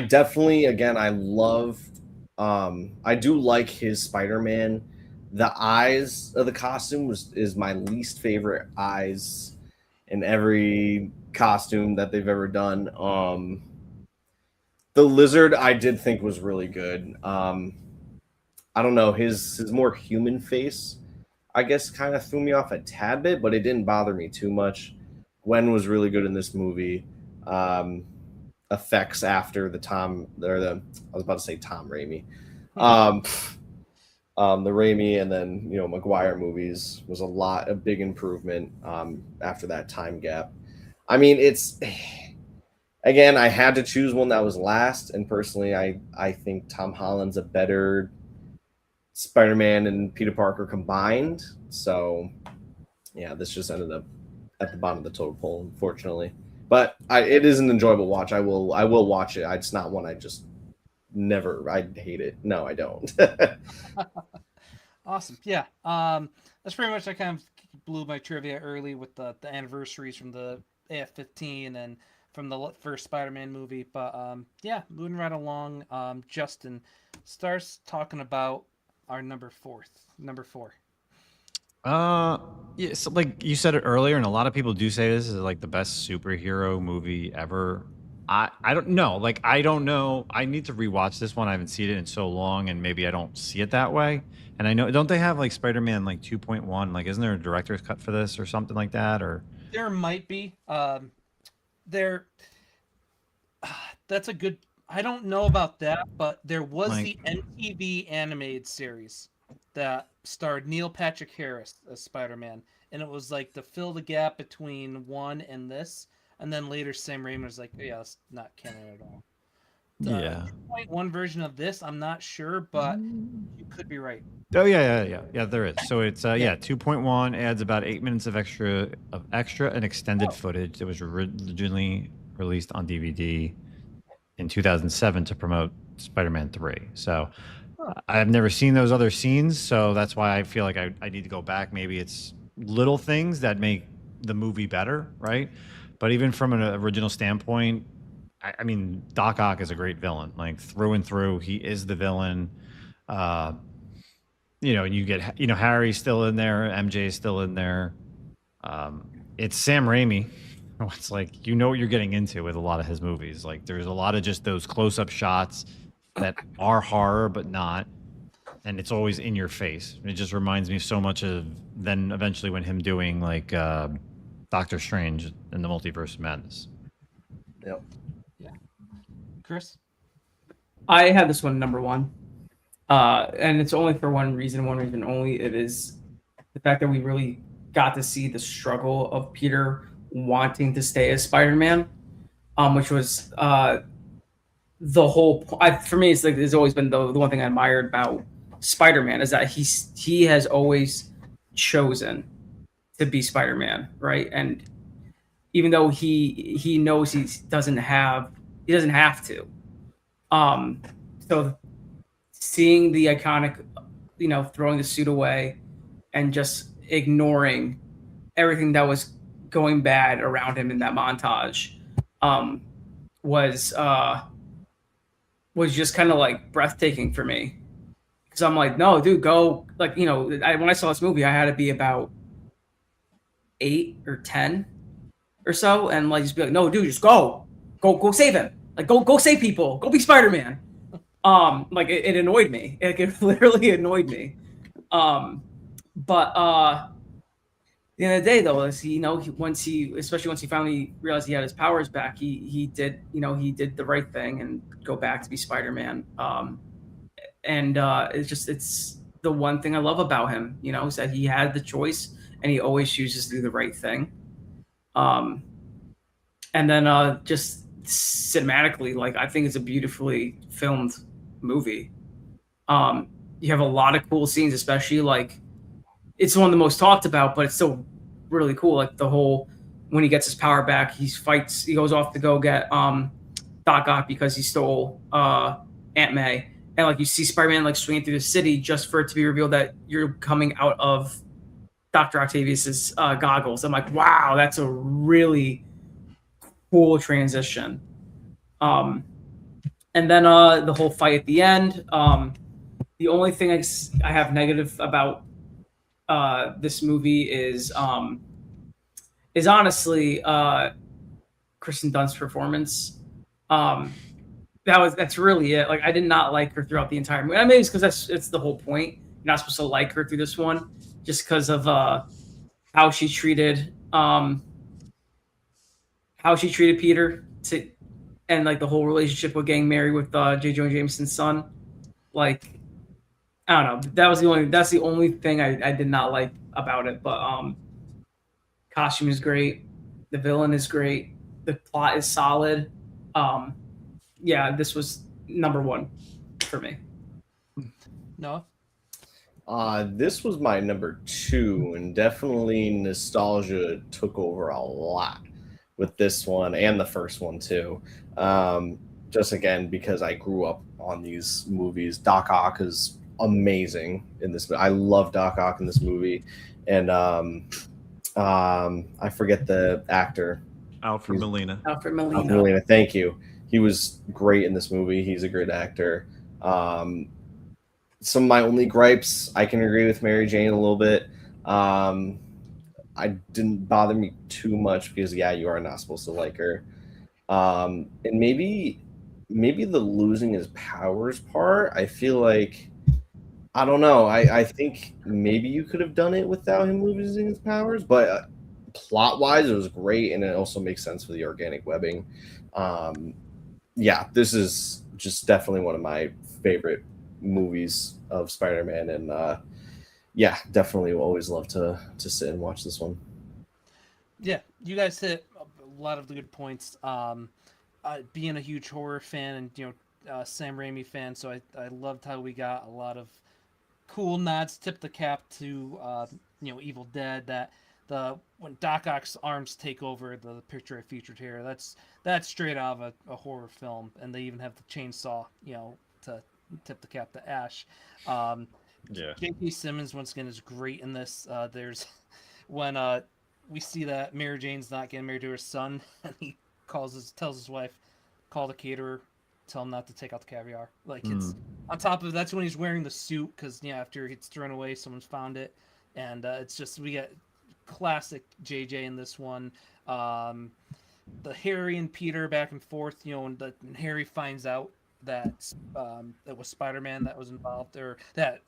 definitely, again, I love I do like his Spider-Man. The eyes of the costume is my least favorite eyes in every costume that they've ever done. The Lizard I did think was really good. I don't know, his more human face, I guess, kind of threw me off a tad bit, but it didn't bother me too much. Gwen was really good in this movie. Effects after the I was about to say Tom Raimi. The Raimi and then Maguire movies was a big improvement after that time gap. I mean, it's again, I had to choose one that was last, and personally, I think Tom Holland's a better Spider-Man and Peter Parker combined. So yeah, this just ended up at the bottom of the total poll, unfortunately. But it is an enjoyable watch. I will watch it. It's not one I just never. I hate it. No, I don't. Awesome. Yeah. That's pretty much I kind of blew my trivia early with the anniversaries from the AF-15 and from the first Spider-Man movie. But yeah, moving right along. Justin starts talking about our number four. Yeah, so like you said it earlier, and a lot of people do say this is like the best superhero movie ever. I don't know. Like I don't know. I need to rewatch this one. I haven't seen it in so long, and maybe I don't see it that way. And I know, don't they have like Spider-Man like 2.1? Like, isn't there a director's cut for this or something like that? Or There might be. There. That's a good. I don't know about that, but there was like, the MTV animated series that starred Neil Patrick Harris as Spider-Man, and it was like to fill the gap between one and this. And then later, Sam Raimi was like, "Yeah, that's not canon at all." The yeah. 2.1 version of this, I'm not sure, but you could be right. Oh yeah. There is. So it's Yeah. 2.1 adds about 8 minutes of extra and extended Oh. footage that was originally released on DVD in 2007 to promote Spider-Man 3. So I've never seen those other scenes, so that's why I feel like I need to go back. Maybe it's little things that make the movie better, right? But even from an original standpoint, I mean, Doc Ock is a great villain, like through and through. He is the villain. Uh, and you get, Harry's still in there, MJ is still in there. It's Sam Raimi. It's like, what you're getting into with a lot of his movies. Like there's a lot of just those close-up shots that are horror but not, and it's always in your face. It just reminds me so much of then eventually when him doing like Doctor Strange in the Multiverse of Madness. Yep. Yeah. Chris? I had this one number one. And it's only for one reason only. It is the fact that we really got to see the struggle of Peter wanting to stay as Spider-Man, which was the whole. For me, it's always been the one thing I admired about Spider-Man is that he has always chosen to be Spider-Man, right? And even though he knows he doesn't have to. So seeing the iconic, throwing the suit away and just ignoring everything that was going bad around him in that montage, was just kind of like breathtaking for me. Because I'm like, no, dude, go. Like, when I saw this movie, I had to be about 8 or 10 or so, and like just be like, no, dude, just go save him. Like, go save people. Go be Spider-Man. Like it annoyed me. It literally annoyed me. But at the end of the day, though, is especially once he finally realized he had his powers back, he did the right thing and go back to be Spider-Man. And it's the one thing I love about him, is that he had the choice and he always chooses to do the right thing. And then just cinematically, like I think it's a beautifully filmed movie. You have a lot of cool scenes, especially like it's one of the most talked about, but it's still really cool. Like the whole when he gets his power back, he goes off to go get Doc Ock because he stole Aunt May, and like you see Spider-Man like swinging through the city just for it to be revealed that you're coming out of Dr. Octavius's goggles. I'm like, wow, that's a really cool transition. And then the whole fight at the end. The only thing I have negative about this movie is honestly Kristen Dunst's performance. That's really it. Like I did not like her throughout the entire movie. I mean, it's because it's the whole point. You're not supposed to like her through this one, just because of how she treated Peter and like the whole relationship with getting married with J. Jonah Jameson's son. Like I don't know. That's the only thing I did not like about it. But costume is great. The villain is great. The plot is solid. Yeah, this was number one for me. Noah? This was my number 2, and definitely nostalgia took over a lot with this one and the first one too. Just again because I grew up on these movies. Doc Ock is amazing in this. I love Doc Ock in this movie, and I forget the actor. Alfred He's- Molina. Alfred Alfred Molina. Molina. Thank you. He was great in this movie. He's a great actor. Some of my only gripes, I can agree with Mary Jane a little bit. I didn't bother me too much because yeah, you are not supposed to like her. And maybe the losing his powers part. I feel like I don't know. I think maybe you could have done it without him losing his powers, but plot wise, it was great, and it also makes sense for the organic webbing. Yeah, this is just definitely one of my favorite movies of Spider-Man, and yeah, definitely will always love to sit and watch this one. Yeah, you guys hit a lot of the good points. Being a huge horror fan and Sam Raimi fan, so I loved how we got a lot of cool nods, tip the cap to Evil Dead. That the when Doc Ock's arms take over the picture I featured here, that's straight out of a horror film, and they even have the chainsaw, to tip the cap to Ash. Um, Yeah. J.K. Simmons once again is great in this. There's when we see that Mary Jane's not getting married to her son, and he tells his wife, call the caterer, tell him not to take out the caviar. Like it's on top of that's when he's wearing the suit because after it's thrown away, someone's found it, and it's just we get classic JJ in this one. The Harry and Peter back and forth, when Harry finds out that it was Spider-Man that was involved, or that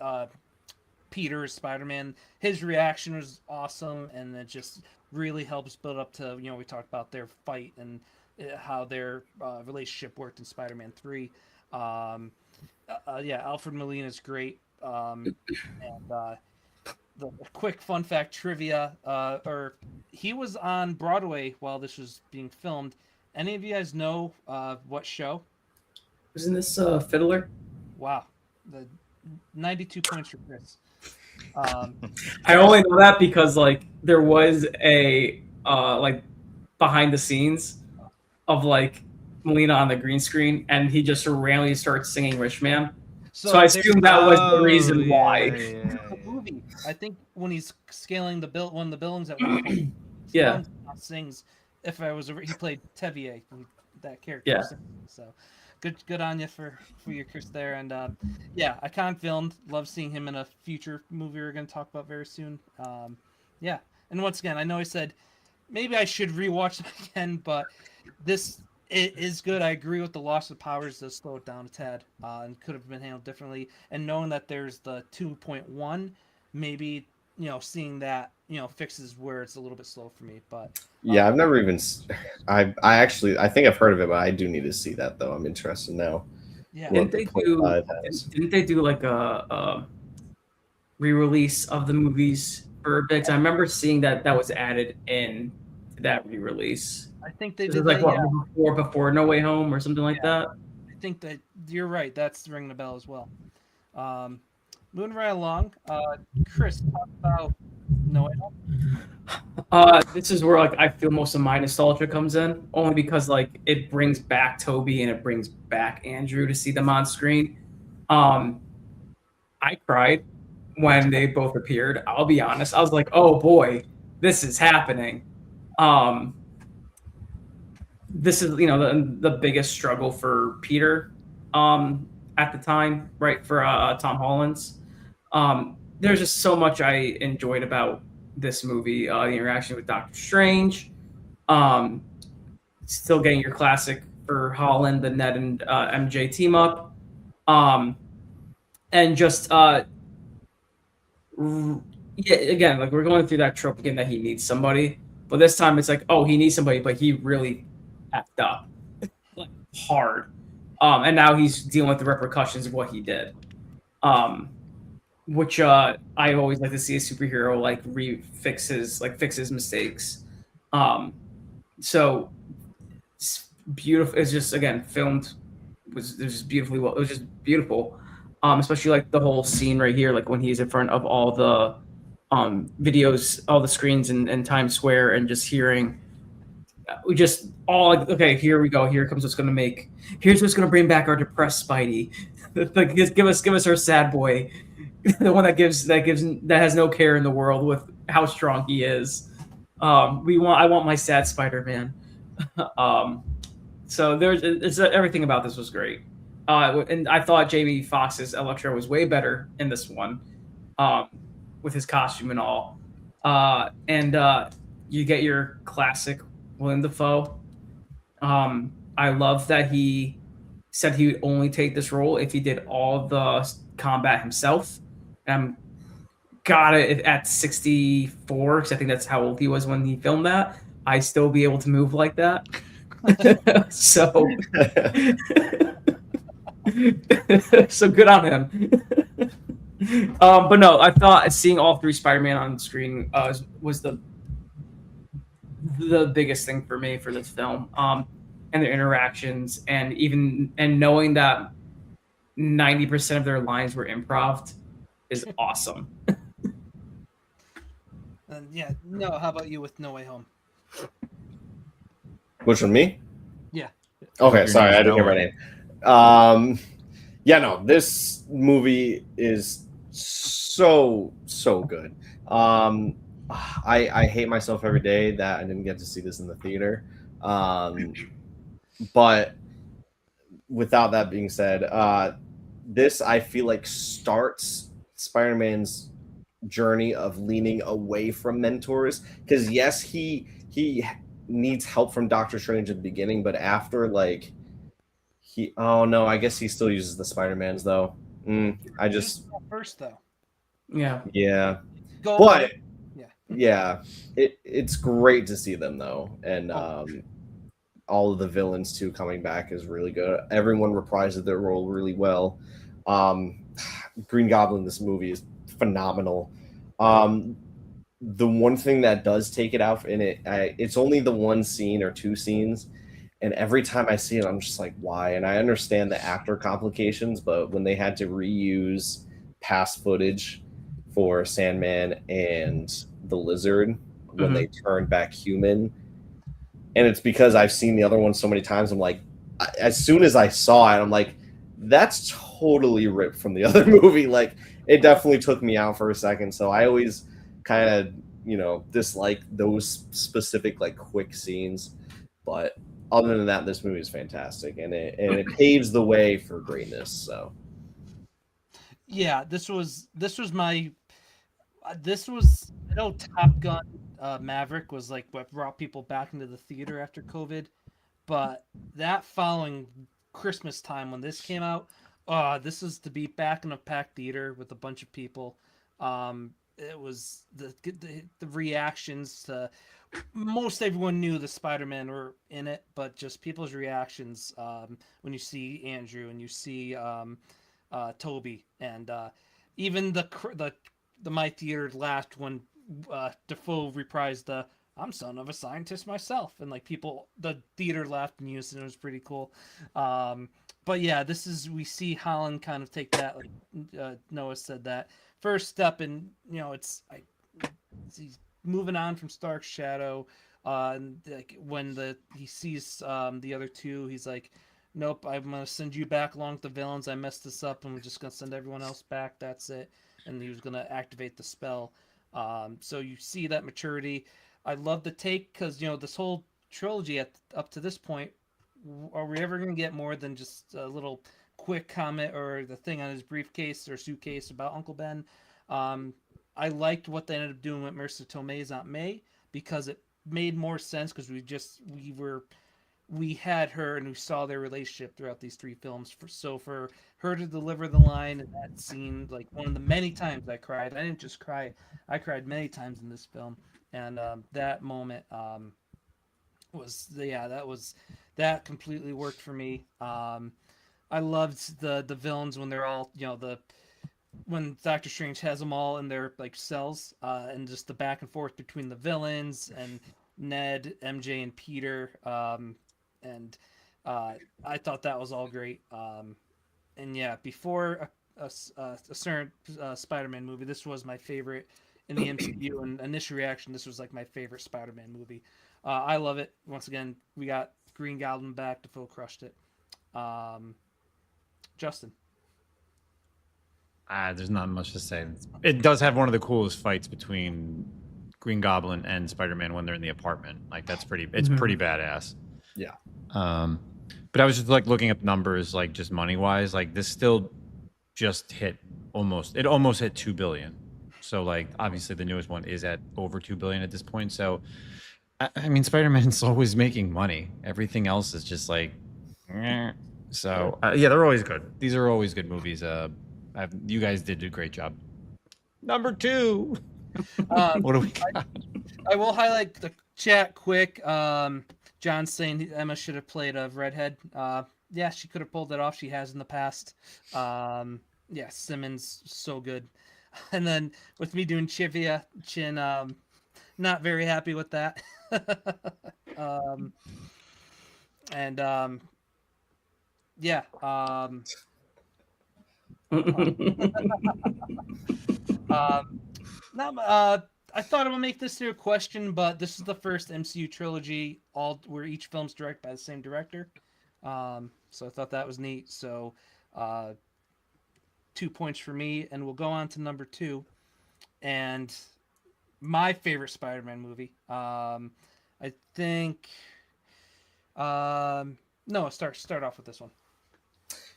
Peter is Spider-Man. His reaction was awesome, and it just really helps build up to we talked about their fight and how their relationship worked in Spider-Man 3. Yeah, Alfred Molina is great. And the quick fun fact trivia, or he was on Broadway while this was being filmed. Any of you guys know what show? Wasn't this Fiddler? Wow, the 92 points for Chris. I only know that because like there was a like behind the scenes of like Molina on the green screen, and he just randomly starts singing "Rich Man." So I assume that was the reason why. The movie, I think, when he's scaling one of the buildings at one point, Yeah. sings. If I was, he played Tevier, that character. Yeah. So, good on you for your Chris there, and yeah, icon filmed. Love seeing him in a future movie we're going to talk about very soon. Yeah, and once again, I know I said maybe I should rewatch it again, but it is good. I agree with the loss of powers does slow it down a tad, and could have been handled differently. And knowing that there's the 2.1, maybe seeing that fixes where it's a little bit slow for me. But Yeah, I've never even. I actually I think I've heard of it, but I do need to see that though. I'm interested now. yeah, What Didn't the they do? 0.5 has. Didn't they do like a re-release of the movies for a bit? 'Cause I remember seeing that was added in that re-release. I think they This did is like that. what before No Way Home or something like that. I think that you're right. That's ringing the bell as well. Moving right along, Chris, talk about No Way Home. This is where like I feel most of my nostalgia comes in, only because like it brings back Toby and it brings back Andrew to see them on screen. I cried when they both appeared. I'll be honest. I was like, oh boy, this is happening. This is the biggest struggle for Peter at the time, right? For Tom Holland's. There's just so much I enjoyed about this movie. The interaction with Doctor Strange, still getting your classic for Holland, the Ned and MJ team up, and just yeah, again, like we're going through that trope again that he needs somebody, but this time it's like, oh, he needs somebody, but he really effed up like hard, and now he's dealing with the repercussions of what he did. Which I always like to see a superhero like fix his mistakes. So it's beautiful. It's just again filmed it was just beautifully well. It was just beautiful, especially like the whole scene right here, like when he's in front of all the videos, all the screens in Times Square, and just hearing. We just all like, okay, here we go. Here comes what's gonna make. Here's what's gonna bring back our depressed Spidey. Like, give us our sad boy. The one that has no care in the world with how strong he is. I want my sad Spider-Man. So everything about this was great. And I thought Jamie Foxx's Electro was way better in this one, um, with his costume and all. And you get your classic Willem Dafoe. I love that he said he would only take this role if he did all the combat himself. And got it at 64, because I think that's how old he was when he filmed that. I still be able to move like that. So, so good on him. But no, I thought seeing all three Spider-Man on screen was the biggest thing for me for this film. And their interactions, and knowing that 90% of their lines were improv is awesome. And yeah, no. How about you with No Way Home? Which one, me? Yeah. Okay, Your sorry, name's I didn't hear Noah. my name. Yeah, no, this movie is so good. I hate myself every day that I didn't get to see this in the theater. But without that being said, this I feel like starts Spider-Man's journey of leaning away from mentors, because yes, he needs help from Doctor Strange at the beginning, but after, like, oh no, I guess he still uses the Spider-Mans though. I just First though. Yeah. Yeah, Go. but Yeah. yeah, it's great to see them though, and all of the villains too coming back is really good. Everyone reprised their role really well. Green Goblin in this movie is phenomenal. The one thing that does take it out in it, it's only the one scene or two scenes, and every time I see it, I'm just like, why? And I understand the actor complications, but when they had to reuse past footage for Sandman and the Lizard when they turned back human, and it's because I've seen the other one so many times, I'm like, as soon as I saw it, I'm like, that's totally ripped from the other movie. Like, it definitely took me out for a second. So I always kind of, dislike those specific, like, quick scenes. But other than that, this movie is fantastic, and it paves the way for greatness. So Yeah, this was my I know Top Gun Maverick was like what brought people back into the theater after COVID, but that following Christmas time when this came out, this is to be back in a packed theater with a bunch of people. It was the reactions to most everyone knew the Spider-Man were in it, but just people's reactions when you see Andrew and you see Toby, and even the my theater laughed when Defoe reprised the "I'm son of a scientist myself," and like the theater laughed in unison. It was pretty cool. But yeah, we see Holland kind of take that, like Noah said, that first step, and he's moving on from Stark's shadow. And like when he sees the other two, he's like, "Nope, I'm gonna send you back along with the villains. I messed this up, and we're just gonna send everyone else back. That's it." And he was gonna activate the spell. So you see that maturity. I love the take, because this whole trilogy up to this point, are we ever gonna get more than just a little quick comment or the thing on his briefcase or suitcase about Uncle Ben? I liked what they ended up doing with Marissa Tomei's Aunt May, because it made more sense, because we had her and we saw their relationship throughout these three films. So for her to deliver the line in that scene, like one of the many times I cried. I didn't just cry; I cried many times in this film, and that moment that completely worked for me. I loved the villains when they're all when Doctor Strange has them all in their like cells, and just the back and forth between the villains and Ned, MJ, and Peter. And I thought that was all great. And yeah, before a certain Spider-Man movie, this was my favorite in the MCU. And initial reaction, this was like my favorite Spider-Man movie. I love it. Once again, we got Green Goblin back. Defoe crushed it. Justin. There's not much to say. It does have one of the coolest fights between Green Goblin and Spider-Man when they're in the apartment. Like that's it's pretty badass. Yeah. But I was just like looking up numbers, like just money wise, like this still just almost hit 2 billion. So like obviously the newest one is at over 2 billion at this point. So I mean, Spider-Man's always making money. Everything else is just like, eh. So yeah, they're always good. These are always good movies. You guys did a great job. Number 2. What do we got? I will highlight the chat quick. John saying Emma should have played a redhead. Yeah, she could have pulled it off. She has in the past. Yeah, Simmons so good. And then with me doing Chivia Chin, not very happy with that. Yeah. I thought I would make this through a question, but this is the first MCU trilogy where each film's directed by the same director. So I thought that was neat. So 2 points for me, and we'll go on to number 2. And my favorite Spider-Man movie. I think. No, start off with this one.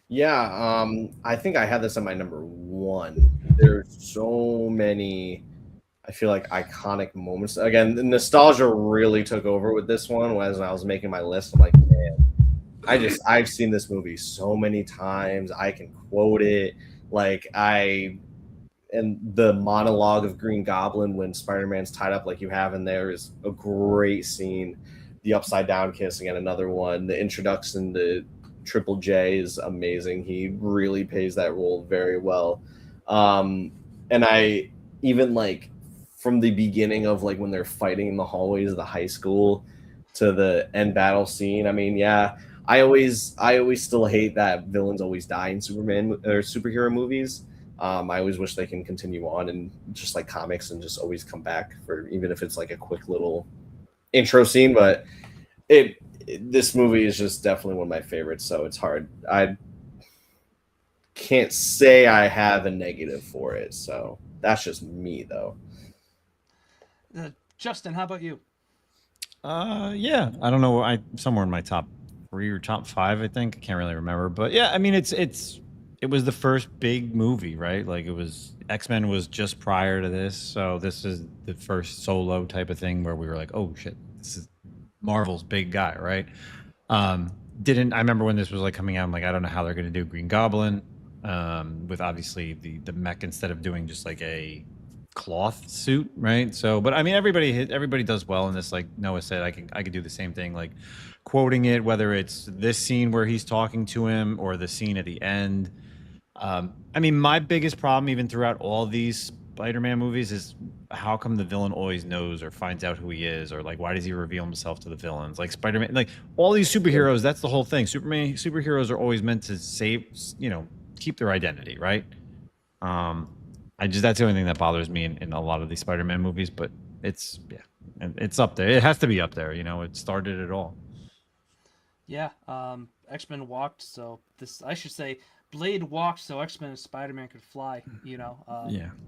Yeah, I think I had this at my number 1. There's so many, I feel like, iconic moments. Again, the nostalgia really took over with this one. As I was making my list, I'm like, man, I've seen this movie so many times. I can quote it. And the monologue of Green Goblin when Spider-Man's tied up like you have in there is a great scene. The upside down kiss, again, another one. The introduction to Triple J is amazing. He really plays that role very well. And I even like from the beginning of like when they're fighting in the hallways of the high school to the end battle scene. I mean, yeah, I always still hate that villains always die in Superman or superhero movies. I always wish they can continue on and just like comics and just always come back for even if it's like a quick little intro scene. But this movie is just definitely one of my favorites, so it's hard. I can't say I have a negative for it, so that's just me though. Justin, how about you? Yeah, I don't know. Somewhere in my top 3 or top 5, I think. I can't really remember, but yeah, I mean, it was the first big movie, right? Like it was X-Men was just prior to this, so this is the first solo type of thing where we were like, oh shit, this is Marvel's big guy, right? I remember when this was like coming out, I'm like, I don't know how they're gonna do Green Goblin, with obviously the mech instead of doing just like a cloth suit, right? So, but I mean, everybody does well in this. Like Noah said, I could do the same thing, like quoting it, whether it's this scene where he's talking to him or the scene at the end. I mean, my biggest problem, even throughout all these Spider-Man movies, is how come the villain always knows or finds out who he is, or like why does he reveal himself to the villains? Like Spider-Man, like all these superheroes, that's the whole thing. Superheroes are always meant to keep their identity, right? That's the only thing that bothers me in a lot of these Spider-Man movies, but it's up there. It has to be up there. It started it all. Yeah, X-Men walked, so I should say Blade walked so X-Men and Spider-Man could fly. Yeah.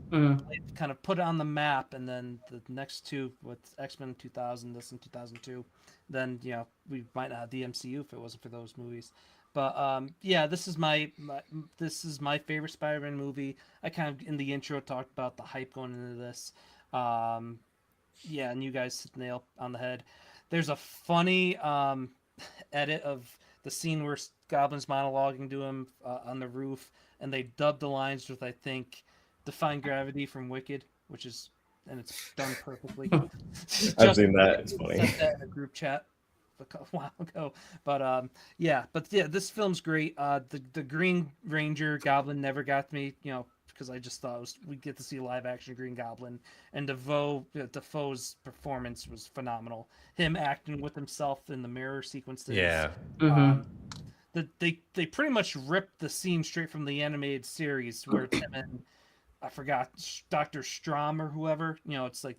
Blade kind of put it on the map, and then the next two with X-Men 2000, this in 2002. Then we might not have the MCU if it wasn't for those movies. But yeah, this is my favorite Spider-Man movie. I kind of in the intro talked about the hype going into this. Yeah, and you guys hit the nail on the head. There's a funny edit of the scene where Goblin's monologuing to him on the roof, and they dubbed the lines with, I think, "Define Gravity" from Wicked, and it's done perfectly. I've seen that. It's funny. Said that in a group chat a while ago, but yeah, this film's great. The Green Ranger Goblin never got me, because I just thought we get to see a live action Green Goblin, and Defoe's performance was phenomenal. Him acting with himself in the mirror sequences. Yeah. They pretty much ripped the scene straight from the animated series where it's him and I forgot Dr. Strom or whoever. It's like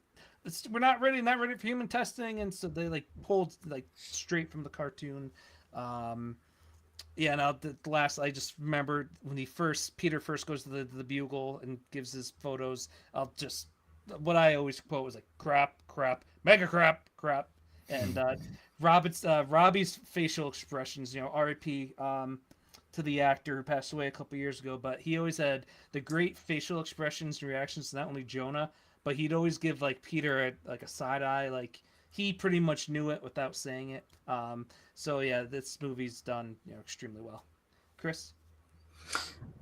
we're not ready for human testing, and so they like pulled like straight from the cartoon. Yeah, now the last I just remember when Peter first goes to the Bugle and gives his photos. what I always quote was like crap, crap, mega crap, crap, and Robbie's facial expressions. R.I.P. To the actor who passed away a couple years ago, but he always had the great facial expressions and reactions to not only Jonah, but he'd always give like Peter a side eye, like he pretty much knew it without saying it. So yeah, this movie's done extremely well. Chris.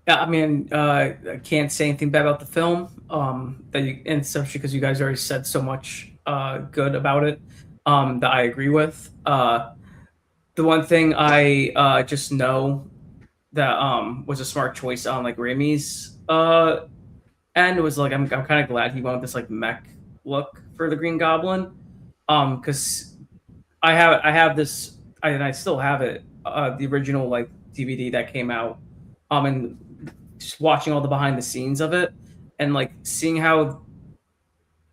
Yeah, I mean, I can't say anything bad about the film. And especially because you guys already said so much good about it, that I agree with. The one thing I just know that was a smart choice on like Raimi's end was like I'm kind of glad he went with this like mech look for the Green Goblin, because I have this and I still have it, the original like DVD that came out, and just watching all the behind the scenes of it and like seeing how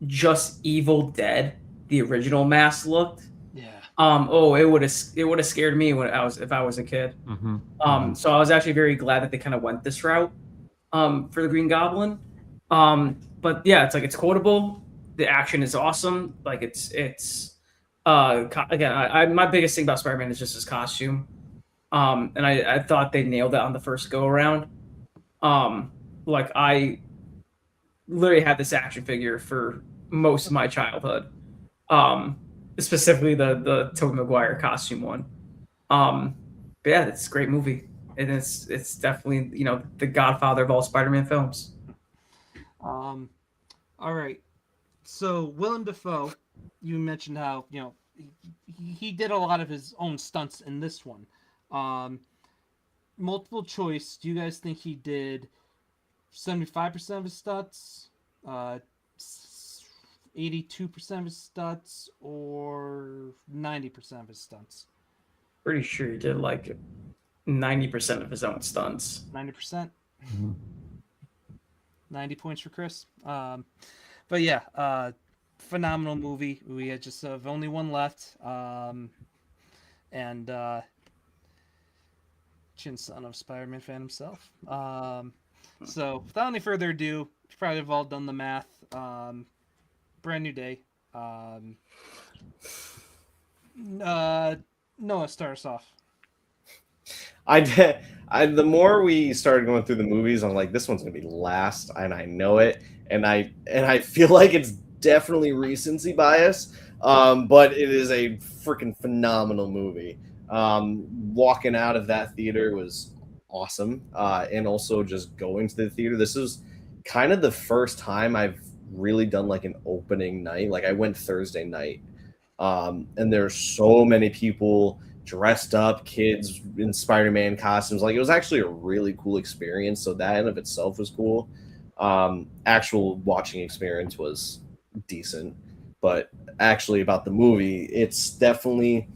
just Evil Dead the original mask looked. Yeah. It would have scared me when if I was a kid. So I was actually very glad that they kind of went this route for the Green Goblin. But yeah, it's quotable. The action is awesome. Like again, my biggest thing about Spider-Man is just his costume. And I thought they nailed it on the first go around. Like I literally had this action figure for most of my childhood. Specifically the Tobey Maguire costume one. But yeah, it's a great movie. And it's definitely, the godfather of all Spider-Man films. All right. So Willem Dafoe, you mentioned how he did a lot of his own stunts in this one. Multiple choice. Do you guys think he did 75% of his stunts, 82% of his stunts, or 90% of his stunts? Pretty sure he did like 90% of his own stunts. 90%. 90 points for Chris. But yeah, phenomenal movie. We had just have only one left, and chin son of Spider-Man fan himself. So without any further ado, you probably have all done the math. Brand new day. Noah, start us off. The more we started going through the movies, I'm like, this one's gonna be last, and I know it, and I feel like it's definitely recency bias, but it is a freaking phenomenal movie. Walking out of that theater was awesome, and also just going to the theater. This was kind of the first time I've really done like an opening night. Like I went Thursday night, and there's so many people dressed up, kids in Spider-Man costumes. Like it was actually a really cool experience. So that in of itself was cool. Actual watching experience was decent, but actually about the movie, it's definitely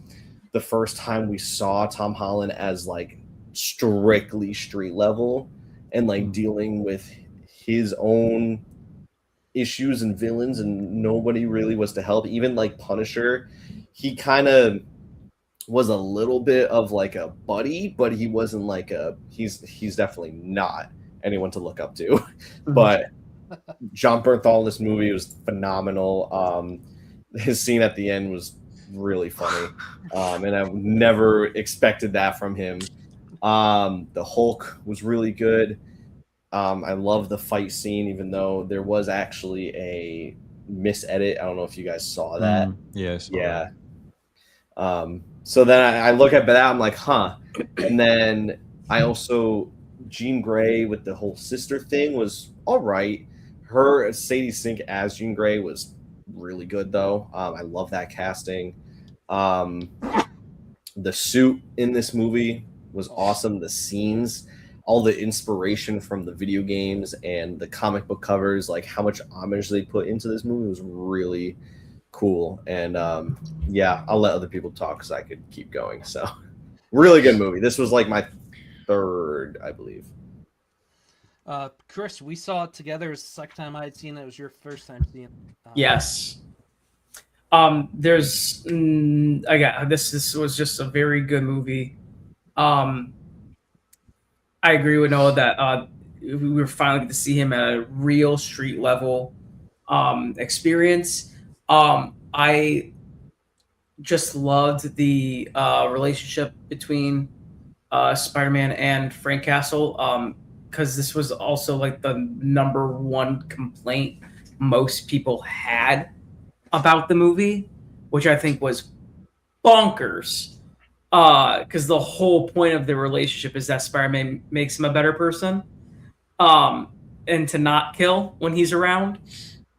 the first time we saw Tom Holland as like strictly street level and like dealing with his own issues and villains, and nobody really was to help. Even like Punisher, he kind of was a little bit of like a buddy, but he wasn't like he's definitely not anyone to look up to. But John Bernthal in this movie was phenomenal. His scene at the end was really funny, and I never expected that from him. The Hulk was really good. I love the fight scene, even though there was actually a misedit. I don't know if you guys saw that. Yes. Yeah. So then I look at that, I'm like, huh. And then I also, Jean Grey with the whole sister thing was all right. Her, Sadie Sink as Jean Grey was really good, though. I love that casting. The suit in this movie was awesome. The scenes, all the inspiration from the video games and the comic book covers, like how much homage they put into this movie was really cool. And yeah, I'll let other people talk because I could keep going. So really good movie. This was like my third, I believe. Chris, we saw it together. It was the second time I had seen it. It was your first time seeing it. Yes. Again, this was just a very good movie. I agree with Noah that we were finally get to see him at a real street level. experience. I just loved the relationship between Spider-Man and Frank Castle, because this was also like the number one complaint most people had about the movie, which I think was bonkers. Because the whole point of the relationship is that Spider-Man makes him a better person, um, and to not kill when he's around,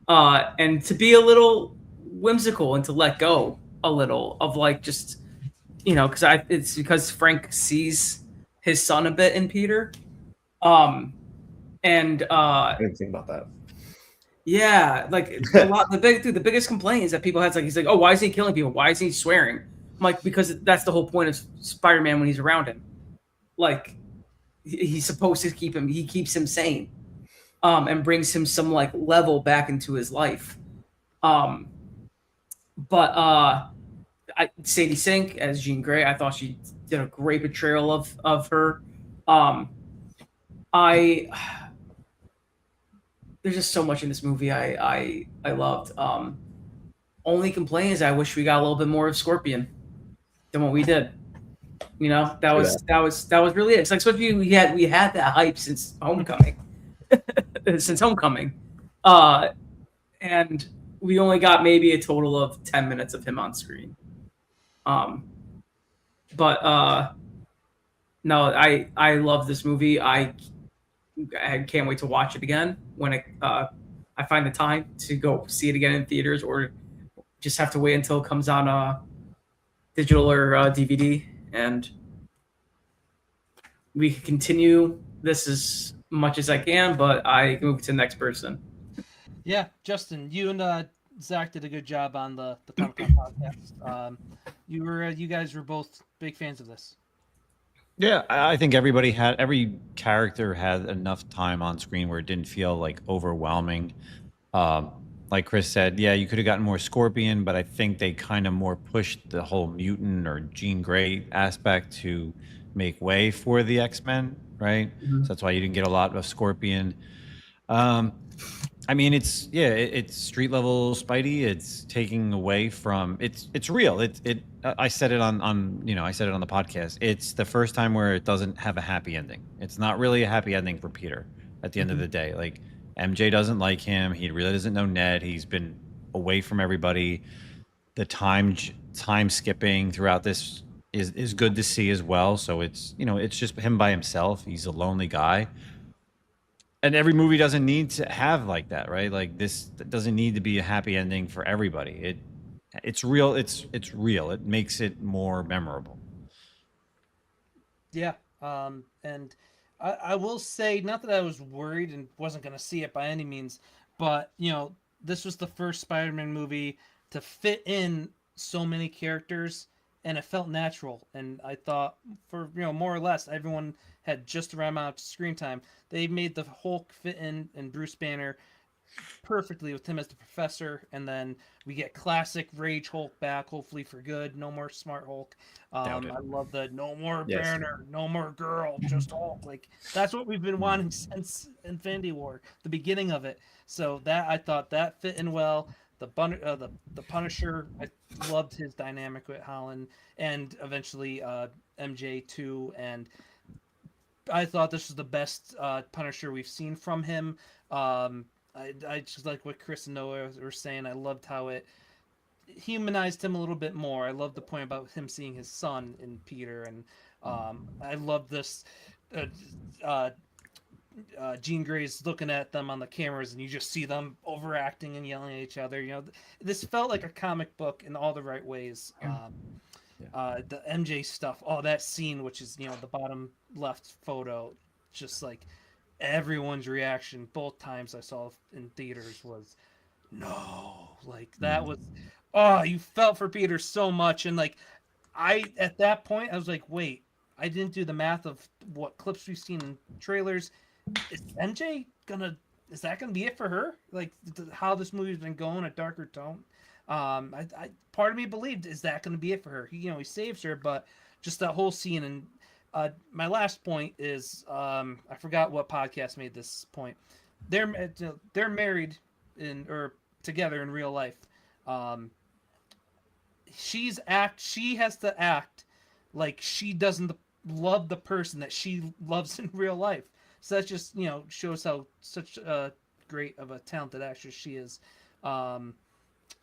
and to be a little whimsical and to let go a little of like just because it's because Frank sees his son a bit in Peter, um, and I didn't think about that. yeah, like the biggest complaint is that people had like he's like, oh, why is he killing people? Why is he swearing? I'm like, because that's the whole point of Spider-Man when he's around him. Like he's supposed to he keeps him sane, and brings him some like level back into his life. Um, but Sadie Sink as Jean Grey, I thought she did a great portrayal of her. Um, I there's just so much in this movie I loved. Only complaint is I wish we got a little bit more of Scorpion than what we did. That was really it. It's like especially we had that hype since Homecoming, uh, and we only got maybe a total of 10 minutes of him on screen. Um, but no, I love this movie. I can't wait to watch it again when I find the time to go see it again in theaters, or just have to wait until it comes on digital or DVD, and we can continue this as much as I can. But I move to the next person. Yeah, Justin, you and Zach did a good job on the Comic Con podcast. You guys were both big fans of this. Yeah, I think every character had enough time on screen where it didn't feel like overwhelming. Like Chris said, yeah, you could have gotten more Scorpion, but I think they kind of more pushed the whole mutant or Jean Grey aspect to make way for the X-Men, right? Mhm. So that's why you didn't get a lot of Scorpion. Um, I mean, it's street level Spidey. It's taking away from it's real. I said it I said it on the podcast. It's the first time where it doesn't have a happy ending. It's not really a happy ending for Peter at the end of the day. Like MJ doesn't like him. He really doesn't know Ned. He's been away from everybody. The time skipping throughout this is good to see as well. So it's just him by himself. He's a lonely guy, and every movie doesn't need to have like that, right? Like this doesn't need to be a happy ending for everybody. It's real. It's real. It makes it more memorable. Yeah, and I will say, not that I was worried and wasn't going to see it by any means, but this was the first Spider-Man movie to fit in so many characters, and it felt natural. And I thought, for more or less, everyone had just the right amount of screen time. They made the Hulk fit in, and Bruce Banner perfectly with him as the professor, and then we get classic Rage Hulk back, hopefully for good. No more Smart Hulk. Doubt it. I love the no more Yes. Banner, no more girl, just Hulk. Like that's what we've been wanting since Infinity War, the beginning of it. So that I thought that fit in well. The Punisher, I loved his dynamic with Holland, and eventually MJ too. And I thought this was the best Punisher we've seen from him. I just like what Chris and Noah were saying. I loved how it humanized him a little bit more. I love the point about him seeing his son in Peter, and I love this. Uh, uh, Jean Grey's looking at them on the cameras, and you just see them overacting and yelling at each other. This felt like a comic book in all the right ways. The MJ stuff, that scene, which is the bottom left photo, just like everyone's reaction both times I saw in theaters was no, like that was you felt for Peter so much, and like I at that point I was like, wait, I didn't do the math of what clips we've seen in trailers. Is MJ is that gonna be it for her? Like how this movie's been going, a darker tone. I part of me believed, is that gonna be it for her? He saves her, but just that whole scene. And my last point is I forgot what podcast made this point. They're married or together in real life. Um, she has to act like she doesn't love the person that she loves in real life. So that just shows how such a great of a talented actress she is. Um,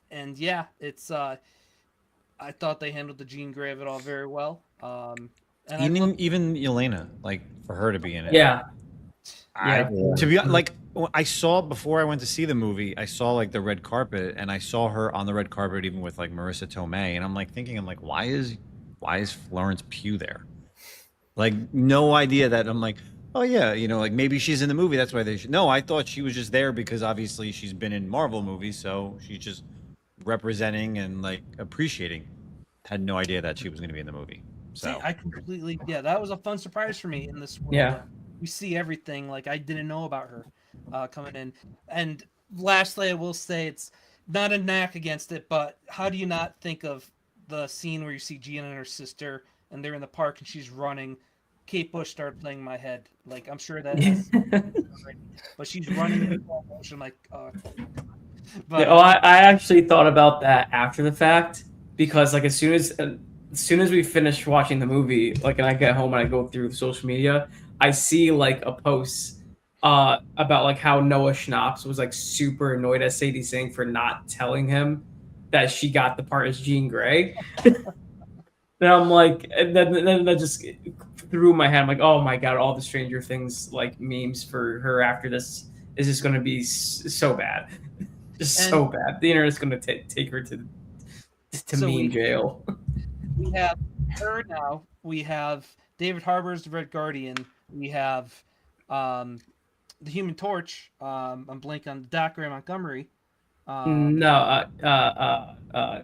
and yeah, it's I thought they handled the Jean Grey of it all very well. And I love Even Elena, like for her to be in it, Yeah, I yeah. to be like I saw before I went to see the movie, I saw like the red carpet, and I saw her on the red carpet even with like Marissa Tomei, and I'm like, why is Florence Pugh there? Like no idea that I'm like, oh yeah, like maybe she's in the movie. That's why they should. No, I thought she was just there because obviously she's been in Marvel movies, so she's just representing and like appreciating. Had no idea that she was going to be in the movie. See, So I completely that was a fun surprise for me in this world. Yeah. We see everything like I didn't know about her coming in. And lastly, I will say it's not a knack against it, but how do you not think of the scene where you see Gina and her sister and they're in the park and she's running? Kate Bush started playing in my head. Like I'm sure that has, but she's running in slow motion. Like, but Oh, I actually thought about that after the fact because like as soon as we finish watching the movie, like and I get home and I go through social media, I see like a post about like how Noah Schnapp was like super annoyed at Sadie Sink for not telling him that she got the part as Jean Grey. And I'm like, and then that just threw my head. I'm like, oh my god, all the Stranger Things like memes for her after this is just going to be so bad, just And- so bad. The internet's going to take her to So meme jail. we have her now. We have David Harbour's the Red Guardian. We have the Human Torch. I'm blanking on Dacre Montgomery. No,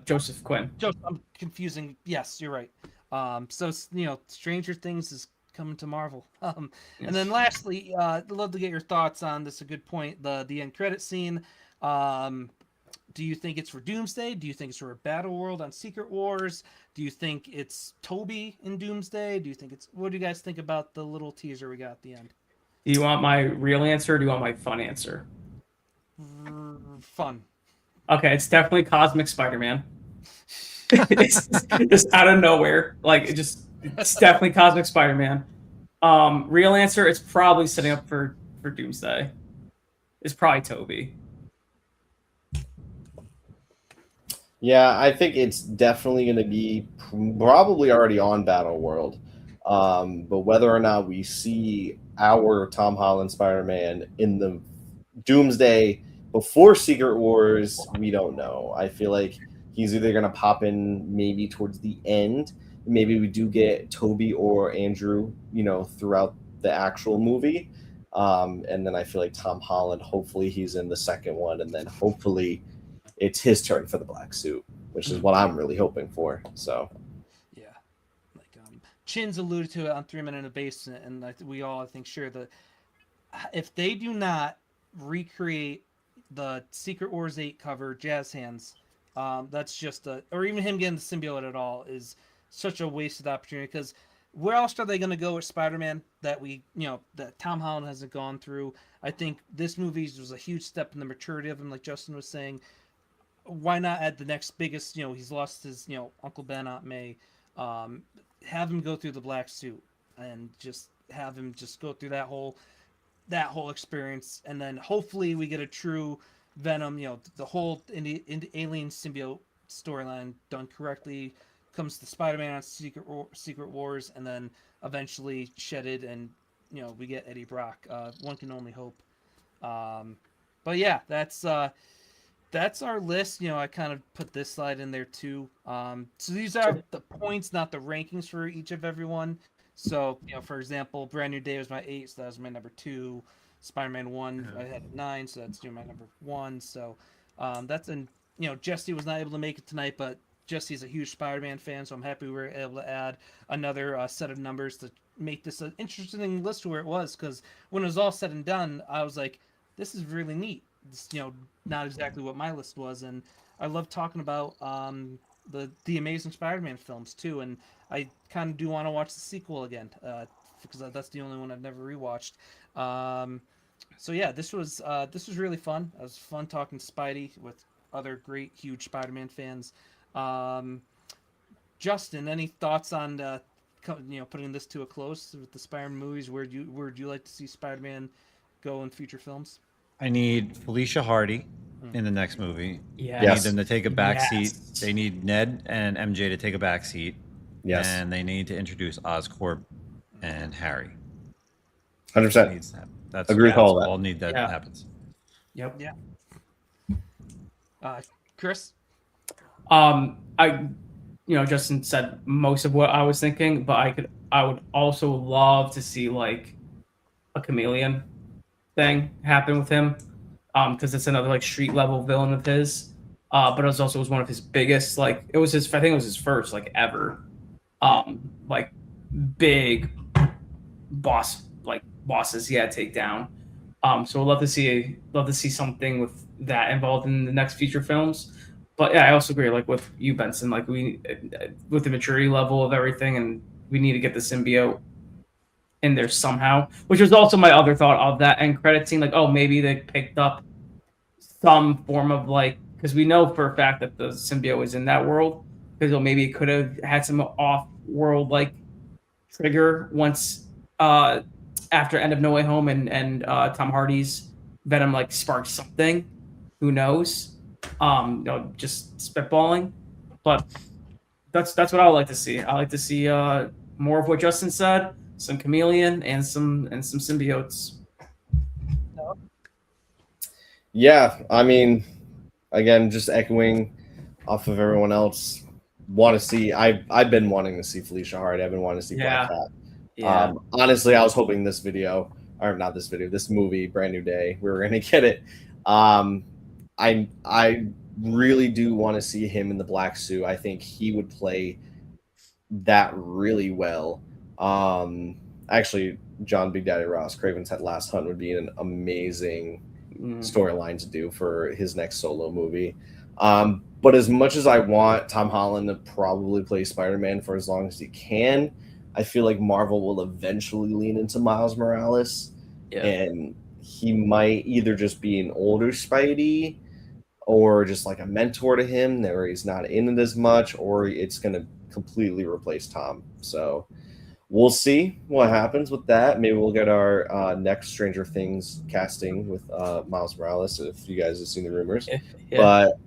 Joseph Quinn. I'm confusing. Yes, you're right. So Stranger Things is coming to Marvel. And then lastly, I'd love to get your thoughts on this. A good point. The end credit scene. Do you think it's for Doomsday? Do you think it's for a Battle World on Secret Wars? Do you think it's Toby in Doomsday? Do you think it's what do you guys think about the little teaser we got at the end? Do you want my real answer or do you want my fun answer? Fun. Okay, it's definitely Cosmic Spider-Man. It's just out of nowhere. Like it's definitely Cosmic Spider-Man. Real answer, it's probably setting up for Doomsday. It's probably Toby. Yeah, I think it's definitely going to be probably already on Battle World. But whether or not we see our Tom Holland Spider-Man in the Doomsday before Secret Wars, we don't know. I feel like he's either going to pop in maybe towards the end. Maybe we do get Toby or Andrew, throughout the actual movie. And then I feel like Tom Holland, hopefully he's in the second one. And then hopefully it's his turn for the black suit, which is what I'm really hoping for. So, Yeah, like Chin's alluded to it on 3 Men in a Basement, and we all I think share the if they do not recreate the Secret Wars 8 cover Jazz Hands, that's just or even him getting the symbiote at all is such a wasted opportunity because where else are they going to go with Spider-Man that that Tom Holland hasn't gone through? I think this movie was a huge step in the maturity of him, like Justin was saying. Why not add the next biggest? He's lost his Uncle Ben, Aunt May. Have him go through the black suit and just have him just go through that whole experience, and then hopefully we get a true Venom. The whole alien symbiote storyline done correctly comes to Spider-Man on Secret Wars, and then eventually shedded, and we get Eddie Brock. One can only hope. But yeah, that's our list. I kind of put this slide in there too. So these are the points, not the rankings for each of everyone. So, for example, Brand New Day was my 8, so that was my number 2. Spider-Man 1, I had 9, so that's my number 1. So that's Jesse was not able to make it tonight, but Jesse's a huge Spider-Man fan, so I'm happy we were able to add another set of numbers to make this an interesting list to where it was, because when it was all said and done, I was like, this is really neat. It's, not exactly what my list was, and I love talking about the Amazing Spider-Man films too, and I kind of do want to watch the sequel again because that's the only one I've never rewatched. So yeah, this was really fun. It was fun talking Spidey with other great, huge Spider-Man fans. Um, Justin, any thoughts on putting this to a close with the Spider-Man movies? Where do you like to see Spider-Man go in future films? I need Felicia Hardy Mm. in the next movie. I need Yes. them to take a back seat. Yes. They need Ned and MJ to take a back seat, Yes. and they need to introduce Oscorp and Harry. 100%. Needs to happen. That's Agree with that's all that. all need that Yeah. happens. Yep. Yeah. Chris. I, Justin said most of what I was thinking, but I would also love to see like a chameleon thing happen with him, because it's another like street level villain of his. But it was one of his biggest, like it was his, I think it was his first like ever, like big bosses he had to take down. So I'd love to see something with that involved in the next future films. But yeah, I also agree, like with you, Benson, like we with the maturity level of everything, and we need to get the symbiote in there somehow. Which was also my other thought of that end credit scene, like oh maybe they picked up some form of like, because we know for a fact that the symbiote is in that world, because maybe it could have had some off world like trigger once after End of No Way Home and Tom Hardy's Venom like sparked something. Who knows? Just spitballing, but that's what I would like to see. I like to see more of what Justin said, some chameleon and some symbiotes. Yeah, I mean, again, just echoing off of everyone else. Want to see? I've been wanting to see Felicia Hardy. I've been wanting to see Black Cat. Yeah. Honestly, I was hoping this video, or not this video, this movie, Brand New Day, we were gonna get it. I really do want to see him in the black suit. I think he would play that really well. Actually, John Big Daddy Ross, Craven's Last Hunt would be an amazing storyline to do for his next solo movie. But as much as I want Tom Holland to probably play Spider-Man for as long as he can, I feel like Marvel will eventually lean into Miles Morales, and he might either just be an older Spidey or just like a mentor to him where he's not in it as much, or it's going to completely replace Tom. So we'll see what happens with that. Maybe we'll get our next Stranger Things casting with Miles Morales if you guys have seen the rumors. Yeah. But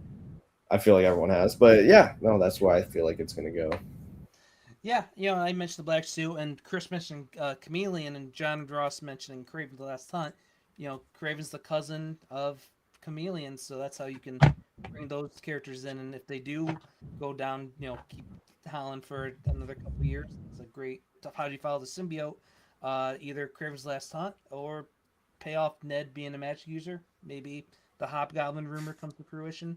I feel like everyone has. But yeah, no, that's why I feel like it's going to go. Yeah, I mentioned the black suit, and Chris mentioned Chameleon, and John Ross mentioning Craven the Last Hunt. Craven's the cousin of Chameleon, so that's how you can bring those characters in. And if they do go down, keep Holland for another couple of years, it's a great. How do you follow the symbiote? Either Craven's Last Hunt or pay off Ned being a magic user. Maybe the Hobgoblin rumor comes to fruition.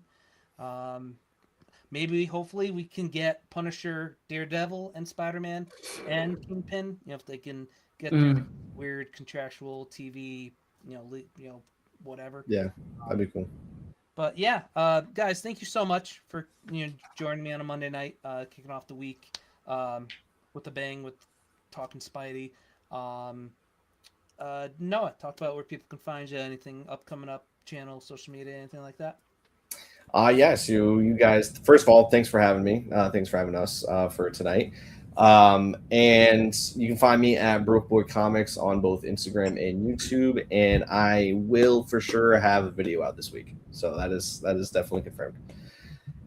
Maybe, hopefully, we can get Punisher, Daredevil, and Spider-Man, and Kingpin. If they can get their weird contractual TV, whatever. Yeah, that'd be cool. But yeah, guys, thank you so much for joining me on a Monday night, kicking off the week with a bang with talking Spidey. Noah, talk about where people can find you, anything upcoming up, channel, social media, anything like that. Yes, you guys. First of all, thanks for having me. Thanks for having us for tonight. And you can find me at Broke Boy Comics on both Instagram and YouTube. And I will for sure have a video out this week. So that is definitely confirmed.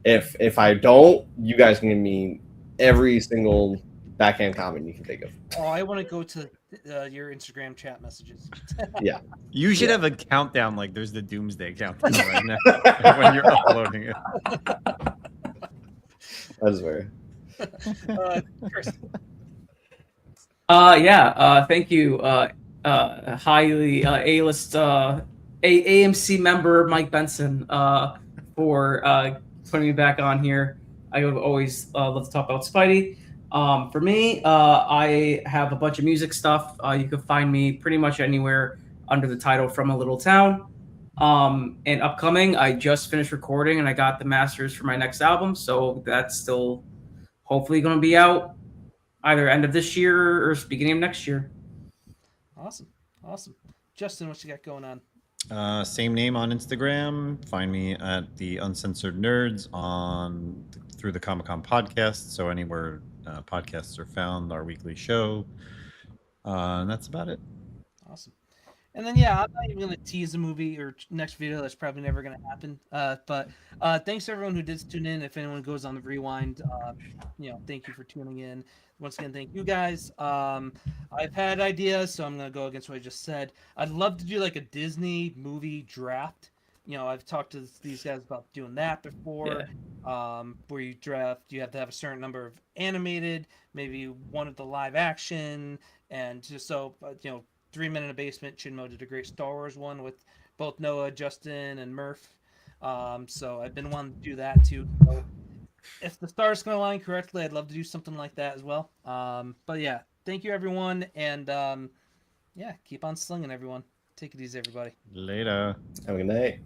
If I don't, you guys can give me every single backhand comment you can think of. Oh, I want to go to your Instagram chat messages. Yeah. You should have a countdown, like there's the doomsday countdown right now when you're uploading it. That is very. Chris. Thank you. Highly A-list AMC member Mike Benson for putting me back on here. I would always love to talk about Spidey. For me, I have a bunch of music stuff. You can find me pretty much anywhere under the title From a Little Town. And upcoming, I just finished recording and I got the masters for my next album. So that's still hopefully going to be out either end of this year or beginning of next year. Awesome. Justin, what you got going on? Same name on Instagram. Find me at the Uncensored Nerds through the Comic Con podcast. So anywhere podcasts are found, our weekly show. And that's about it. Awesome. And then yeah, I'm not even gonna tease a movie or next video. That's probably never gonna happen. But thanks to everyone who did tune in. If anyone goes on the rewind, thank you for tuning in. Once again, thank you guys. I've had ideas, so I'm gonna go against what I just said. I'd love to do like a Disney movie draft. I've talked to these guys about doing that before. Where you draft, you have to have a certain number of animated, maybe one of the live action, and just so 3 Men in a Basement. Chinmo did a great Star Wars one with both Noah, Justin, and Murph. So I've been wanting to do that too. So if the stars can align correctly, I'd love to do something like that as well. But yeah, thank you everyone, and yeah, keep on slinging everyone. Take it easy, everybody. Later. Have a good night.